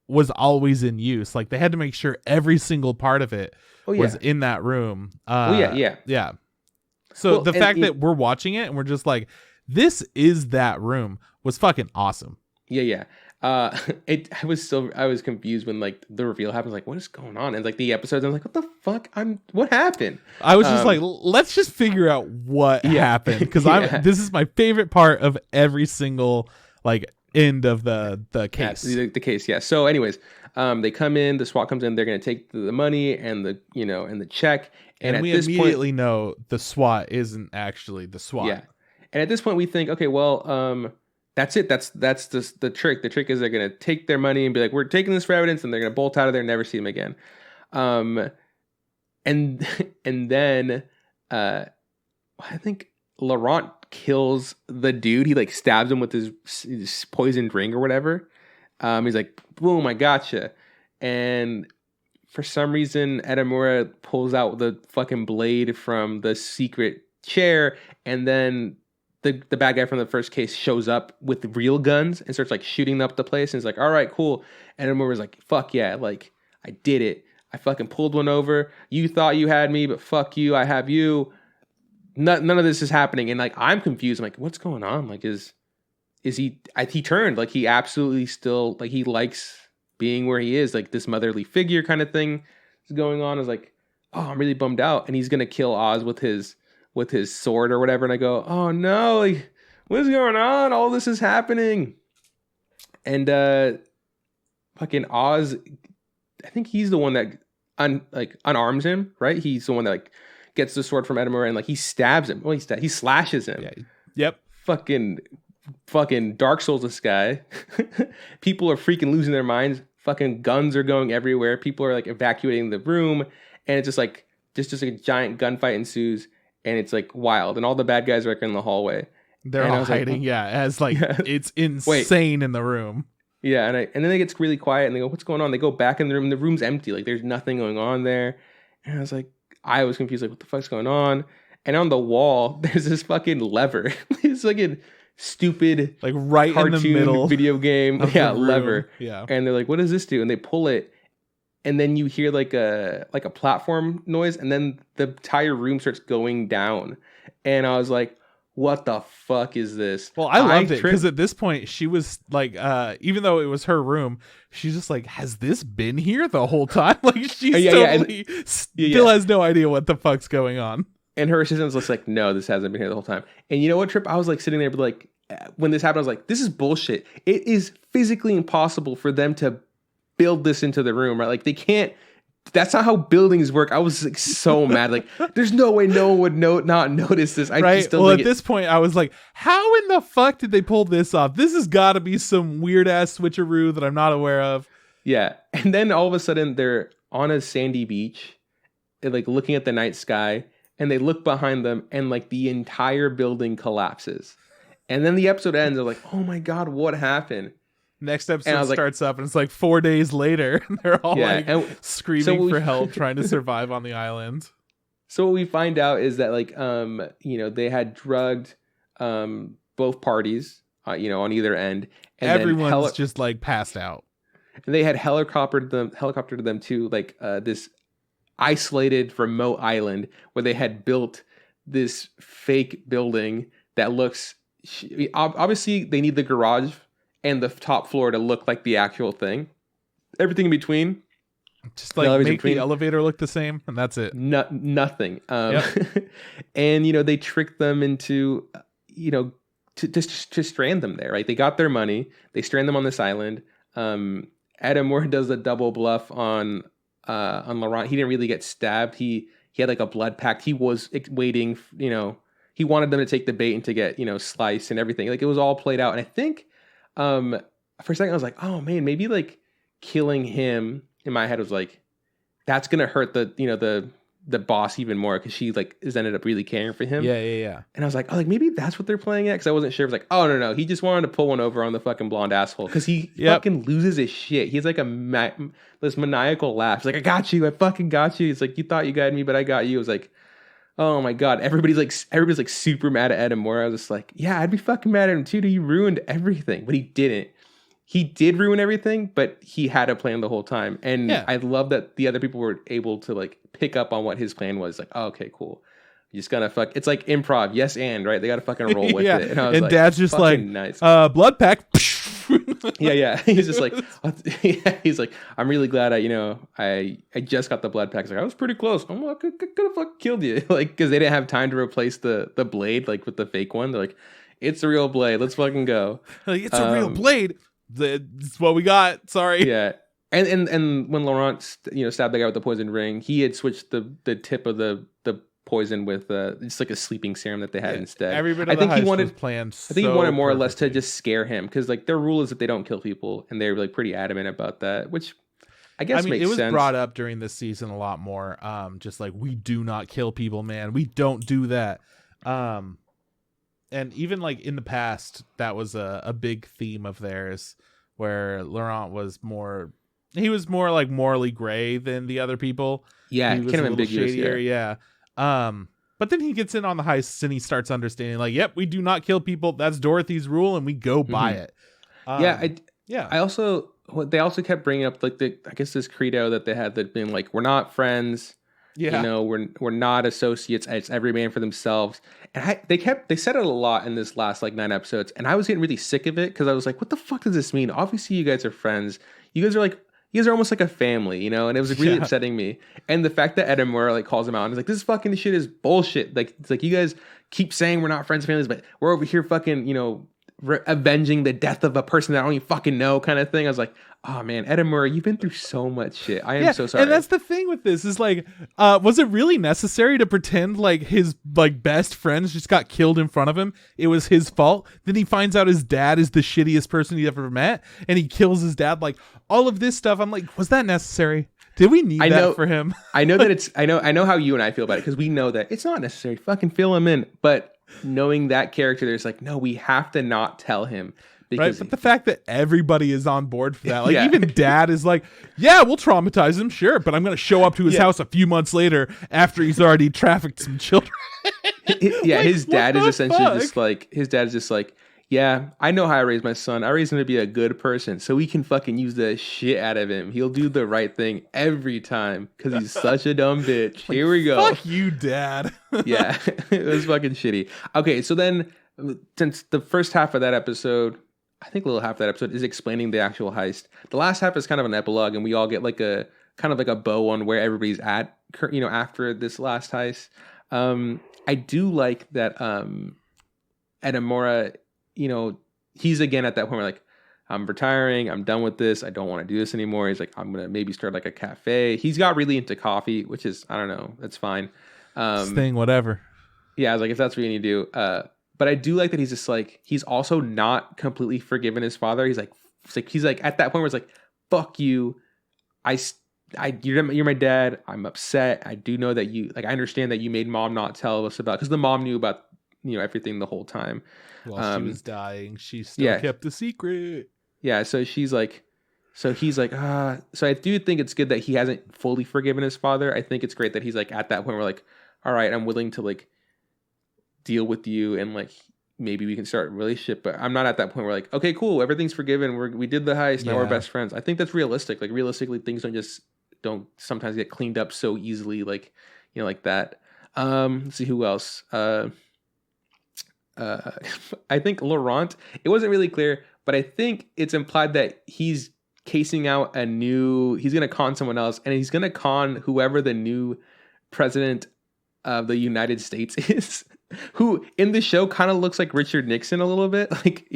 was always in use. Like they had to make sure every single part of it was yeah. in that room. Yeah. So Well, the fact that we're watching it and we're just like, this is that room was fucking awesome. Yeah. I was confused when like the reveal happens. Like, what is going on? And like the episodes, I'm like, what the fuck? What happened? I was just like, let's just figure out what happened, because this is my favorite part of every single like end of the case. The case, yeah. So, anyways, they come in. The SWAT comes in. They're gonna take the money and the check. And at we this immediately point, know the SWAT isn't actually the SWAT. Yeah. And at this point, we think, okay, well, that's it. That's the trick. The trick is they're gonna take their money and be like, we're taking this for evidence, and they're gonna bolt out of there and never see them again. And then I think Laurent kills the dude. He like stabs him with his poisoned ring or whatever. He's like, boom, I gotcha. And for some reason, Edamura pulls out the fucking blade from the secret chair, and then the bad guy from the first case shows up with real guns and starts like shooting up the place. And he's like, all right, cool. And Edamura's like, fuck yeah, like I did it. I fucking pulled one over. You thought you had me, but fuck you, I have you. None of this is happening. And like, I'm confused. I'm like, what's going on? Like, is he turned, like he absolutely still, like he likes being where he is, like this motherly figure kind of thing is going on. I was like, oh, I'm really bummed out. And he's going to kill Oz with his sword or whatever. And I go, oh no, like what's going on? All this is happening. And fucking Oz, I think he's the one that unarms him, right? He's the one that like gets the sword from Edamura and like he stabs him. Well, he slashes him. Yeah. Yep. Fucking Dark Souls this guy. People are freaking losing their minds. Fucking guns are going everywhere. People are like evacuating the room, and it's just like just a giant gunfight ensues, and it's like wild. And all the bad guys are like in the hallway. They're all hiding, as like it's insane in the room. Yeah, and then they get really quiet and they go, "What's going on?" They go back in the room, and the room's empty. Like there's nothing going on there. And I was confused, like what the fuck's going on? And on the wall, there's this fucking lever. It's like a stupid, like right in the middle video game, lever. Yeah, and they're like, "What does this do?" And they pull it, and then you hear like a platform noise, and then the entire room starts going down. And I was like, what the fuck is this? Well, I loved it because at this point she was like, even though it was her room, she's just like, has this been here the whole time? Like she still has no idea what the fuck's going on. And her assistant's just like, no, this hasn't been here the whole time. And you know what, Trip? I was like sitting there, but like when this happened, I was like, this is bullshit. It is physically impossible for them to build this into the room, right? Like they can't. That's not how buildings work. I was like so mad. Like, there's no way no one would not notice this. At this point, I was like, how in the fuck did they pull this off? This has got to be some weird ass switcheroo that I'm not aware of. Yeah. And then all of a sudden they're on a sandy beach, like looking at the night sky, and they look behind them and like the entire building collapses. And then the episode ends. They're like, oh my God, what happened? Next episode starts up and it's like 4 days later. And they're all screaming for help, trying to survive on the island. So what we find out is that like, they had drugged both parties, on either end. And everyone's just like passed out. And they had helicoptered them to like this isolated remote island where they had built this fake building that looks, obviously they need the garage and the top floor to look like the actual thing. Everything in between, just like make the elevator look the same, and that's it. Nothing. And they tricked them into to strand them there. Right? They got their money. They strand them on this island. Edamura does a double bluff on Laurent. He didn't really get stabbed. He had like a blood pact. He was waiting. He wanted them to take the bait and to get sliced and everything. Like it was all played out. And I think. For a second I was like, oh man, maybe like killing him in my head was like, that's going to hurt the boss even more. Cause she like has ended up really caring for him. Yeah. And I was like, oh, like maybe that's what they're playing at. Cause I wasn't sure. It was like, oh no. He just wanted to pull one over on the fucking blonde asshole. Cause he fucking loses his shit. He's like this maniacal laugh. He's like, I got you. I fucking got you. It's like, you thought you got me, but I got you. It was like, oh my God. Everybody's like super mad at Edamura. I was just like, yeah, I'd be fucking mad at him too. He ruined everything, but he didn't. he did ruin everything, but he had a plan the whole time. And Yeah. I love that the other people were able to like pick up on what his plan was. Like, oh, okay, cool. You just gotta fuck. It's like improv, yes, and right. They gotta fucking roll with it. And I was like, Dad's just like, nice. Blood pack. yeah. He's just like, he's like, I'm really glad I just got the blood pack. He's like, I was pretty close. I'm like, I could have fucking killed you, like, because they didn't have time to replace the blade, like with the fake one. They're like, it's a real blade. Let's fucking go. Like, it's a real blade. That's what we got. Sorry. Yeah. And when Laurent stabbed the guy with the poison ring, he had switched the tip of the poison with just like a sleeping serum that they had instead. Every bit of he wanted planned. I think he wanted more or less to just scare him, because like their rule is that they don't kill people, and they're like pretty adamant about that, which I guess makes sense. It was brought up during this season a lot more. Just like, we do not kill people, man. We don't do that. And even like in the past, that was a big theme of theirs, where Laurent was more like morally gray than the other people. Yeah, he was kind of ambiguous. Shadier, yeah. But then he gets in on the heists and he starts understanding, like, yep, we do not kill people. That's Dorothy's rule, and we go by it. They also kept bringing up like I guess this credo that they had, that being like, we're not friends. Yeah, we're not associates. It's every man for themselves. And they said it a lot in this last like 9 episodes, and I was getting really sick of it, because I was like, what the fuck does this mean? Obviously, you guys are friends. You guys are almost like a family, and it was like, really upsetting me. And the fact that Edamura like calls him out and is like, this fucking shit is bullshit. Like, it's like, you guys keep saying we're not friends and families, but we're over here fucking, avenging the death of a person that I don't even fucking know, kind of thing. I was like, oh man, Edamura, you've been through so much shit. I am so sorry. And that's the thing with this is like, was it really necessary to pretend like his like best friends just got killed in front of him? It was his fault. Then he finds out his dad is the shittiest person he's ever met, and he kills his dad. Like, all of this stuff, I'm like, was that necessary? Did we need that for him? I know that it's. I know how you and I feel about it, because we know that it's not necessary. Fucking fill him in. But knowing that character, there's like, no, we have to not tell him. Right, but the fact that everybody is on board for that, like even Dad is like, yeah, we'll traumatize him, sure, but I'm going to show up to his house a few months later after he's already trafficked some children. His dad is essentially just like, yeah, I know how I raised my son. I raised him to be a good person, so we can fucking use the shit out of him. He'll do the right thing every time, because he's such a dumb bitch. Like, here we go. Fuck you, Dad. Yeah, it was fucking shitty. Okay, so then, since the first half of that episode, I think a little half of that episode is explaining the actual heist. The last half is kind of an epilogue, and we all get like a kind of like a bow on where everybody's at, after this last heist. I do like that Edamura, he's again at that point where like, I'm retiring, I'm done with this, I don't want to do this anymore. He's like, I'm gonna maybe start like a cafe. He's got really into coffee, which is, I don't know, that's fine. Thing, whatever. Yeah, I was like, if that's what you need to do. But I do like that he's just like, he's also not completely forgiven his father. He's like at that point where it's like, fuck you. You're my dad. I'm upset. I do know that you, like, I understand that you made mom not tell us about, because the mom knew about, everything the whole time. While she was dying, she still kept the secret. Yeah. So he's like, so I do think it's good that he hasn't fully forgiven his father. I think it's great that he's like at that point where like, all right, I'm willing to like deal with you, and like maybe we can start a relationship, but I'm not at that point where like, okay, cool, everything's forgiven, we did the heist, now we're best friends. I think that's realistic. Like, realistically, things don't sometimes get cleaned up so easily, like, like that. Let's see who else. I think Laurent, it wasn't really clear, but I think it's implied that he's casing out he's gonna con someone else, and he's gonna con whoever the new president of the United States is, who in the show kind of looks like Richard Nixon a little bit. Like,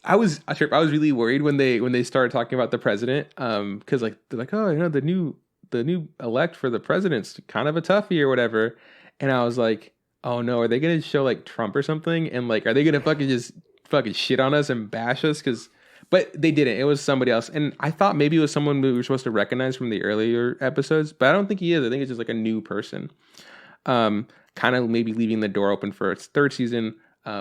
I was really worried when they started talking about the president, because like they're like, oh, the new elect for the president's kind of a toughie or whatever, and I was like, oh no, are they gonna show like Trump or something, and like, are they gonna fucking shit on us and bash us? But they didn't. It was somebody else. And I thought maybe it was someone we were supposed to recognize from the earlier episodes, but I don't think he is. I think it's just like a new person. Kind of maybe leaving the door open for its third season,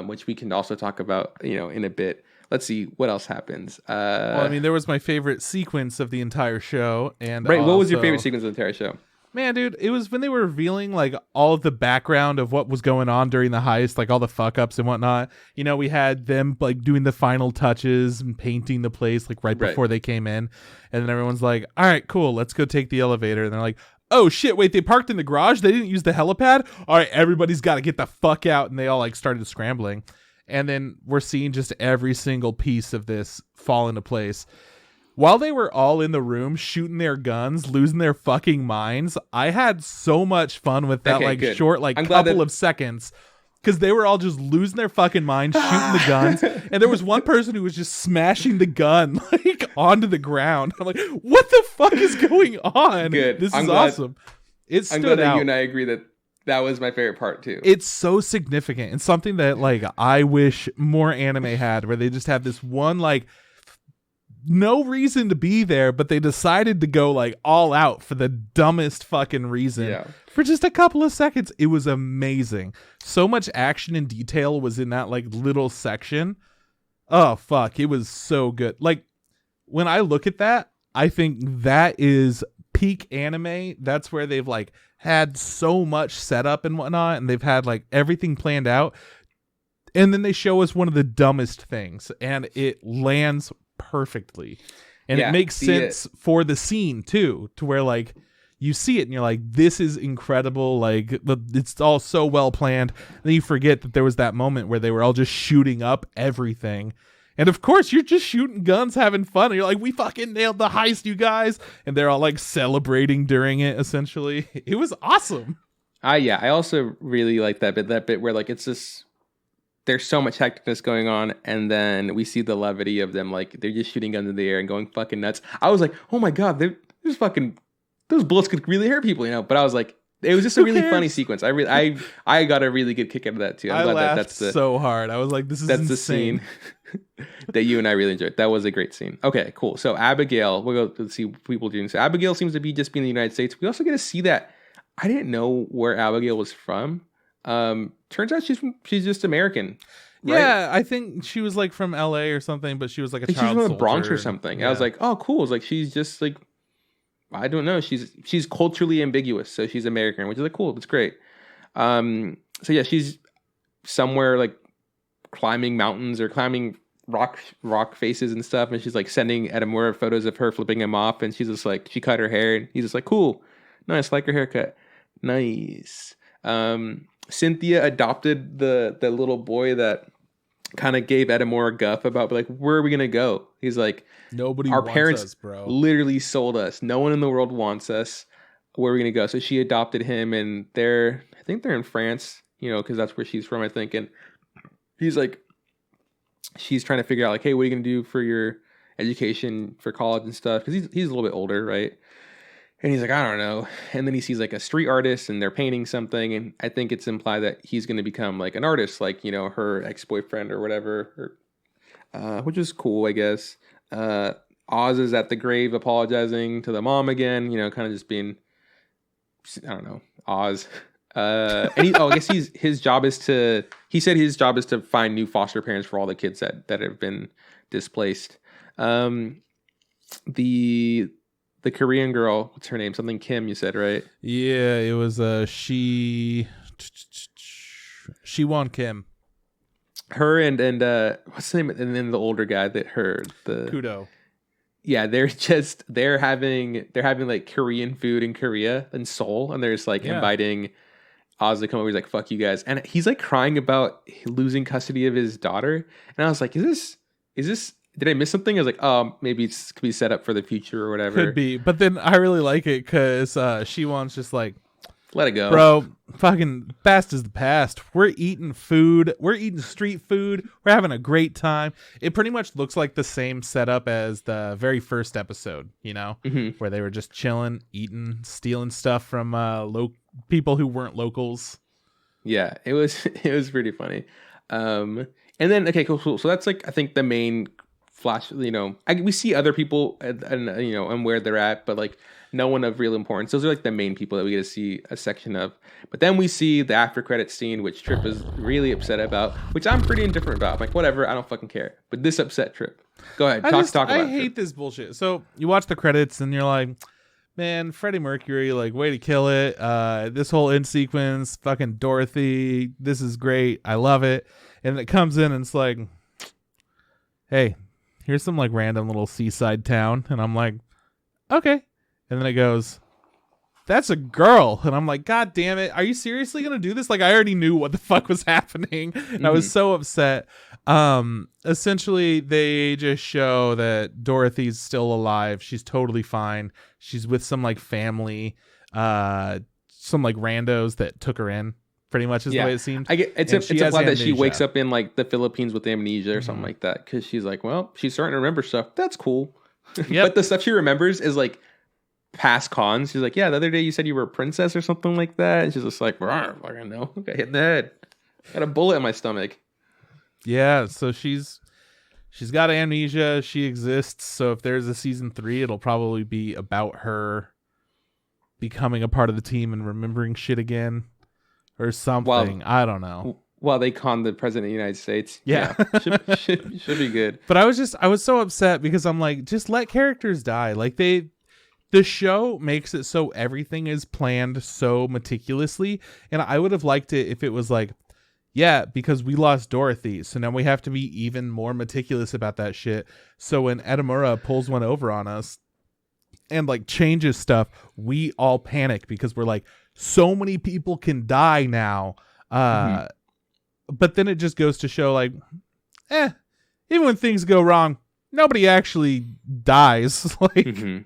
which we can also talk about, in a bit. Let's see what else happens. Well, I mean, there was my favorite sequence of the entire show. And right. What was your favorite sequence of the entire show? Man, dude, it was when they were revealing like all of the background of what was going on during the heist, like all the fuck ups and whatnot. You know, we had them like doing the final touches and painting the place like right before they came in. And then everyone's like, all right, cool, let's go take the elevator. And they're like, oh shit, wait, they parked in the garage? They didn't use the helipad? All right, everybody's got to get the fuck out. And they all like started scrambling. And then we're seeing just every single piece of this fall into place. While they were all in the room shooting their guns, losing their fucking minds, I had so much fun with that short couple of seconds, because they were all just losing their fucking minds, shooting the guns, and there was one person who was just smashing the gun like onto the ground. I'm like, what the fuck is going on? Good. This is awesome. It stood I'm glad that out. you and I agree that was my favorite part too. It's so significant and something that like I wish more anime had, where they just have this one like no reason to be there, but they decided to go like all out for the dumbest fucking reason for just a couple of seconds. It was amazing. So much action and detail was in that like little section. Oh fuck, it was so good. Like when I look at that, I think that is peak anime. That's where they've like had so much setup and whatnot, and they've had like everything planned out, and then they show us one of the dumbest things, and it lands perfectly, and it makes sense for the scene too, to where like you see it and you're like, this is incredible, like it's all so well planned. And then you forget that there was that moment where they were all just shooting up everything, and of course you're just shooting guns, having fun, and you're like, we fucking nailed the heist, you guys, and they're all like celebrating during it. Essentially, it was awesome. I also really like that bit where like it's just, there's so much hecticness going on, and then we see the levity of them, like they're just shooting guns in the air and going fucking nuts. I was like, oh my god, those bullets could really hurt people, you know. But I was like, it was just a really funny sequence. I got a really good kick out of that too. I'm glad laughed that's so hard. I was like, this is insane. The scene that you and I really enjoyed. That was a great scene. Okay, cool. So Abigail, we'll go see what people doing. So Abigail seems to be just being in the United States. We also get to see that I didn't know where Abigail was from. Turns out she's just American. Right? Yeah, I think she was like from LA or something, but she was like a child soldier. She's from the Bronx or something. Yeah. I was like, oh, cool. It's like she's just like, I don't know. She's culturally ambiguous, so she's American, which is like cool. That's great. So yeah, she's somewhere like climbing mountains or climbing rock faces and stuff, and she's like sending Edamura photos of her flipping him off, and she's just like, she cut her hair, and he's just like, cool, nice, like her haircut, nice. Cynthia adopted the little boy that kind of gave Edamura guff about like, where are we gonna go? He's like, nobody our wants parents us, bro. Literally sold us. No one in the world wants us. Where are we gonna go? So she adopted him, and I think they're in France, you know, because that's where she's from, I think. And he's like, she's trying to figure out like, hey, what are you gonna do for your education, for college and stuff? Because he's a little bit older, right? And he's like, I don't know. And then he sees like a street artist, and they're painting something, and I think it's implied that he's going to become like an artist, like, you know, her ex-boyfriend or whatever, which is cool, I guess. Oz is at the grave apologizing to the mom again, you know, kind of just being, I don't know, Oz. And I guess his job is to find new foster parents for all the kids that have been displaced. The Korean girl, what's her name? Something Kim, you said, right? Yeah, it was Shiwon Kim. Her and what's the name? And then the older guy Kudo. Yeah, they're having like Korean food in Korea and Seoul, and they're just like inviting Oz to come over. He's like, fuck you guys. And he's like crying about losing custody of his daughter. And I was like, is this did I miss something? I was like, oh, maybe it could be set up for the future or whatever. Could be. But then I really like it because Shiwon's just like, let it go. Bro, fucking past is the past. We're eating food. We're eating street food. We're having a great time. It pretty much looks like the same setup as the very first episode, you know, where they were just chilling, eating, stealing stuff from people who weren't locals. Yeah, it was pretty funny. And then, okay, cool. So that's like, I think the main flash, you know, we see other people and you know, and where they're at, but like no one of real importance. Those are like the main people that we get to see a section of. But then we see the after credits scene, which Trip is really upset about, which I'm pretty indifferent about. I'm like, whatever, I don't fucking care. But this upset Trip. Go ahead, talk about it. I hate this bullshit. So you watch the credits and you're like, man, Freddie Mercury, like, way to kill it. This whole end sequence, fucking Dorothy, this is great. I love it. And it comes in and it's like, hey, here's some like random little seaside town. And I'm like, okay. And then it goes, that's a girl. And I'm like, God damn it. Are you seriously going to do this? Like, I already knew what the fuck was happening. And I was so upset. Essentially, they just show that Dorothy's still alive. She's totally fine. She's with some like family, some like randos that took her in. Pretty much is the way it seemed. It's a plot that she wakes up in like the Philippines with amnesia or something like that, because she's like, well, she's starting to remember stuff. That's cool. But the stuff she remembers is like past cons. She's like, yeah, the other day you said you were a princess or something like that. And she's just like, I don't know. Got hit in the head. Got a bullet in my stomach. Yeah, so she's got amnesia. She exists. So if there's a season 3, it'll probably be about her becoming a part of the team and remembering shit again or something. I don't know. Well, they conned the president of the United States. Yeah. Should be good. But I was so upset because I'm like, just let characters die. Like the show makes it so everything is planned so meticulously. And I would have liked it if it was like, yeah, because we lost Dorothy, so now we have to be even more meticulous about that shit. So when Edamura pulls one over on us and like changes stuff, we all panic because we're like, so many people can die now. But then it just goes to show like, even when things go wrong, nobody actually dies. Like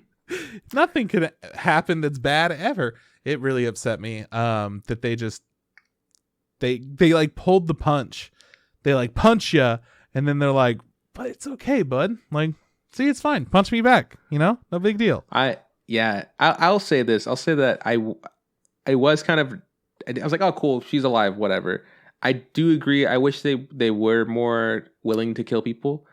nothing could happen that's bad ever. It really upset me that they just they like pulled the punch. They like punch you, and then they're like, but it's okay, bud. Like, see, it's fine. Punch me back. You know, no big deal. I'll say this. I'll say that I was kind of, I was like, oh, cool, she's alive, whatever. I do agree. I wish they were more willing to kill people,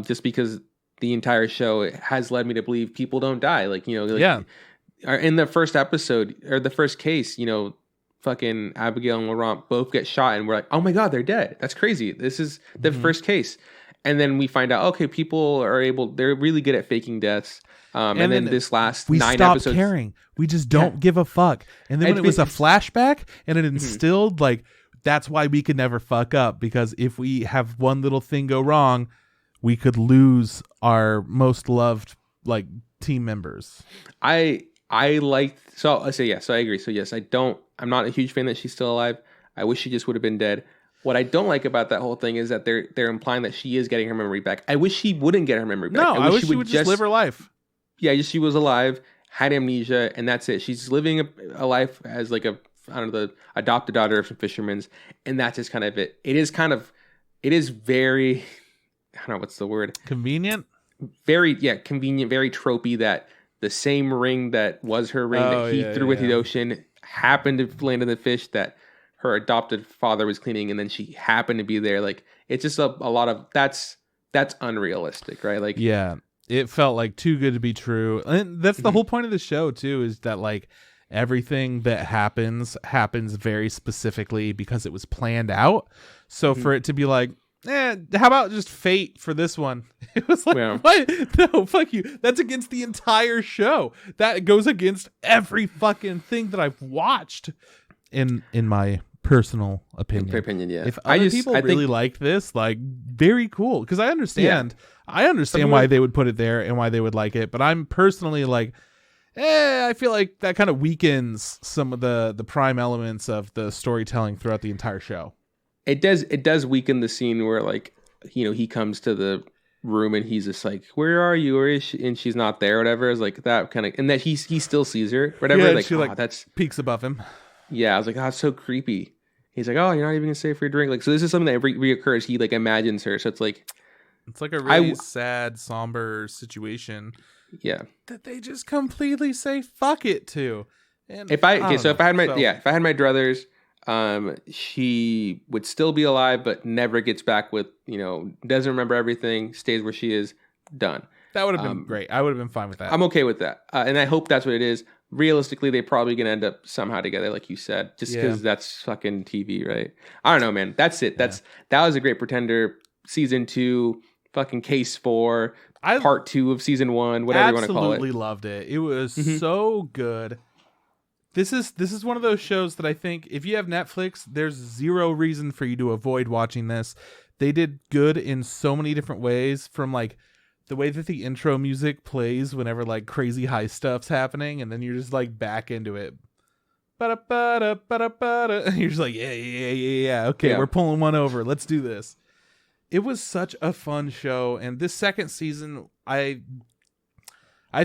just because the entire show has led me to believe people don't die. Like, you know, like, in the first episode or the first case, you know, fucking Abigail and Laurent both get shot, and we're like, oh my God, they're dead. That's crazy. This is the first case. And then we find out, okay, people they're really good at faking deaths. And then this last 9 episodes, we stopped caring. We just don't give a fuck. And then when it was a flashback and it instilled like, that's why we could never fuck up, because if we have one little thing go wrong, we could lose our most loved like team members. I liked, so I say yes. So I agree. So yes, I'm not a huge fan that she's still alive. I wish she just would have been dead. What I don't like about that whole thing is that they're implying that she is getting her memory back. I wish she wouldn't get her memory back. No, I wish she would just live her life. Yeah, just she was alive, had amnesia, and that's it. She's living a life as like the adopted daughter of some fishermen, and that's just kind of it. It is very, I don't know what's the word. Convenient? Very, convenient, very tropey that the same ring that was her ring that he threw into the ocean happened to land in the fish that her adopted father was cleaning, and then she happened to be there. Like, it's just a lot of that's unrealistic, right? Like, yeah, it felt like too good to be true. And that's the whole point of the show too, is that like everything that happens very specifically because it was planned out. So for it to be like, how about just fate for this one? It was like, what? No, fuck you. That's against the entire show. That goes against every fucking thing that I've watched in my personal opinion. Yeah. If other people really like this, like, very cool, because I understand why they would put it there and why they would like it, but I'm personally like, I feel like that kind of weakens some of the prime elements of the storytelling throughout the entire show. It does weaken the scene where, like, you know, he comes to the room and he's just like, where are you? Where is she? And she's not there or whatever. It's like that kind of, and that he still sees her, whatever. Yeah, like, she that's peeks above him. Yeah, I was like, oh, it's so creepy. He's like, oh, you're not even gonna stay for your drink. Like, so this is something that reoccurs. He like imagines her, so it's like a really sad, somber situation. Yeah, that they just completely say fuck it to. And if I had my druthers, she would still be alive, but never gets back with, you know, doesn't remember everything, stays where she is, done. That would have been great. I would have been fine with that. I'm okay with that, and I hope that's what it is. Realistically, they're probably gonna end up somehow together, like you said, just because that's fucking TV, right? I don't know, man. That's it. That was a great Pretender season 2, fucking case 4. part 2 of season 1, whatever you want to call it. Absolutely loved it. It was so good. This is one of those shows that I think if you have Netflix, there's zero reason for you to avoid watching this. They did good in so many different ways, from like the way that the intro music plays whenever like crazy high stuff's happening, and then you're just like back into it. Ba-da-ba-da, ba-da-ba-da. And you're just like, yeah. Okay, we're pulling one over. Let's do this. It was such a fun show, and this second season, I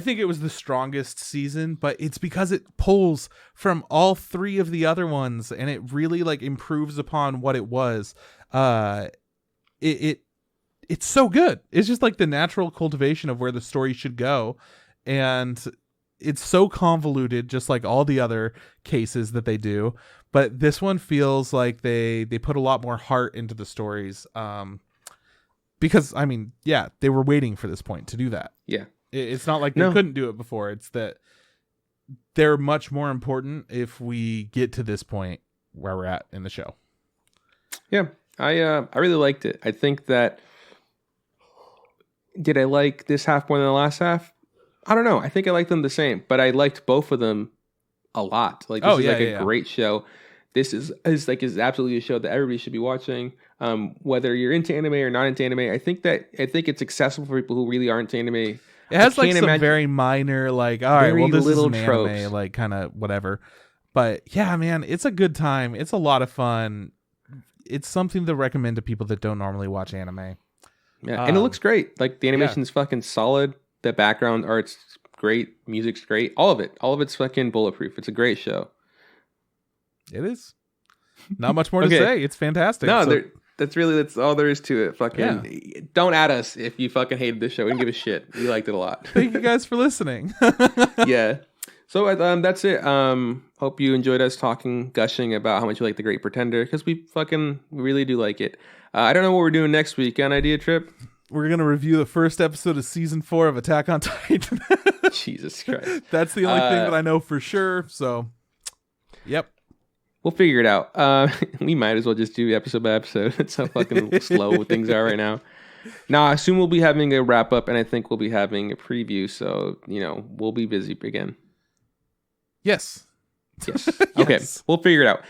think it was the strongest season, but it's because it pulls from all 3 of the other ones, and it really like improves upon what it was. It's so good. It's just like the natural cultivation of where the story should go, and it's so convoluted, just like all the other cases that they do. But this one feels like they put a lot more heart into the stories. Because I mean, yeah, they were waiting for this point to do that. Yeah. It's not like they couldn't do it before. It's that they're much more important if we get to this point where we're at in the show. Yeah, I really liked it. I think that, did I like this half more than the last half? I don't know. I think I liked them the same, but I liked both of them a lot. Like, this is a great show. This is absolutely a show that everybody should be watching. Whether you're into anime or not into anime, I think it's accessible for people who really aren't into anime. It has like some very minor, like, all right, well, this little is an tropes. anime, like kind of whatever. But yeah, man, it's a good time. It's a lot of fun. It's something to recommend to people that don't normally watch anime. Yeah, and it looks great. Like, the animation's fucking solid. The background art's great. Music's great. All of it's fucking bulletproof. It's a great show. It is. Not much more to say. It's fantastic. No, that's all there is to it. Fucking don't add us if you fucking hated this show. We didn't give a shit. We liked it a lot. Thank you guys for listening. Yeah. So that's it. Hope you enjoyed us gushing about how much you like The Great Pretender, because we really do like it. I don't know what we're doing next week. Got an idea, Trip? We're going to review the first episode of season 4 of Attack on Titan. Jesus Christ. That's the only thing that I know for sure. So, yep. We'll figure it out. We might as well just do episode by episode. That's how fucking slow things are right now. Now, I assume we'll be having a wrap up, and I think we'll be having a preview. So, we'll be busy again. Yes. Okay, we'll figure it out.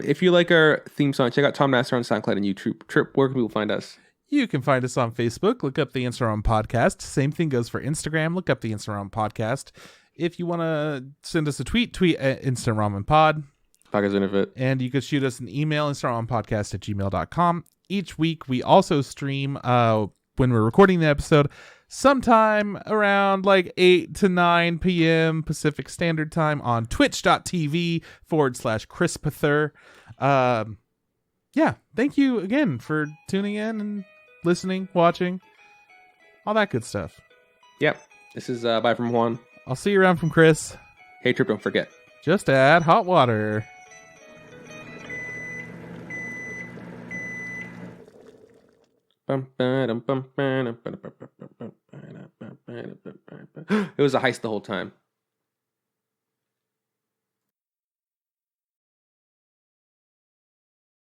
If you like our theme song, check out Tom Nasser on SoundCloud and YouTube. Trip, where can people find us? You can find us on Facebook. Look up the Instagram podcast. Same thing goes for Instagram. Look up the Instagram podcast. If you want to send us a tweet at InstaRamenPod. And you could shoot us an email, InstaRamenPodcast@gmail.com. Each week, we also stream, when we're recording the episode, sometime around like 8 to 9 p.m. Pacific Standard Time on twitch.tv/Crispather. Yeah, thank you again for tuning in and listening, watching, all that good stuff. Yep. This is bye from Juan. I'll see you around from Chris. Hey, Trip, don't forget. Just add hot water. It was a heist the whole time.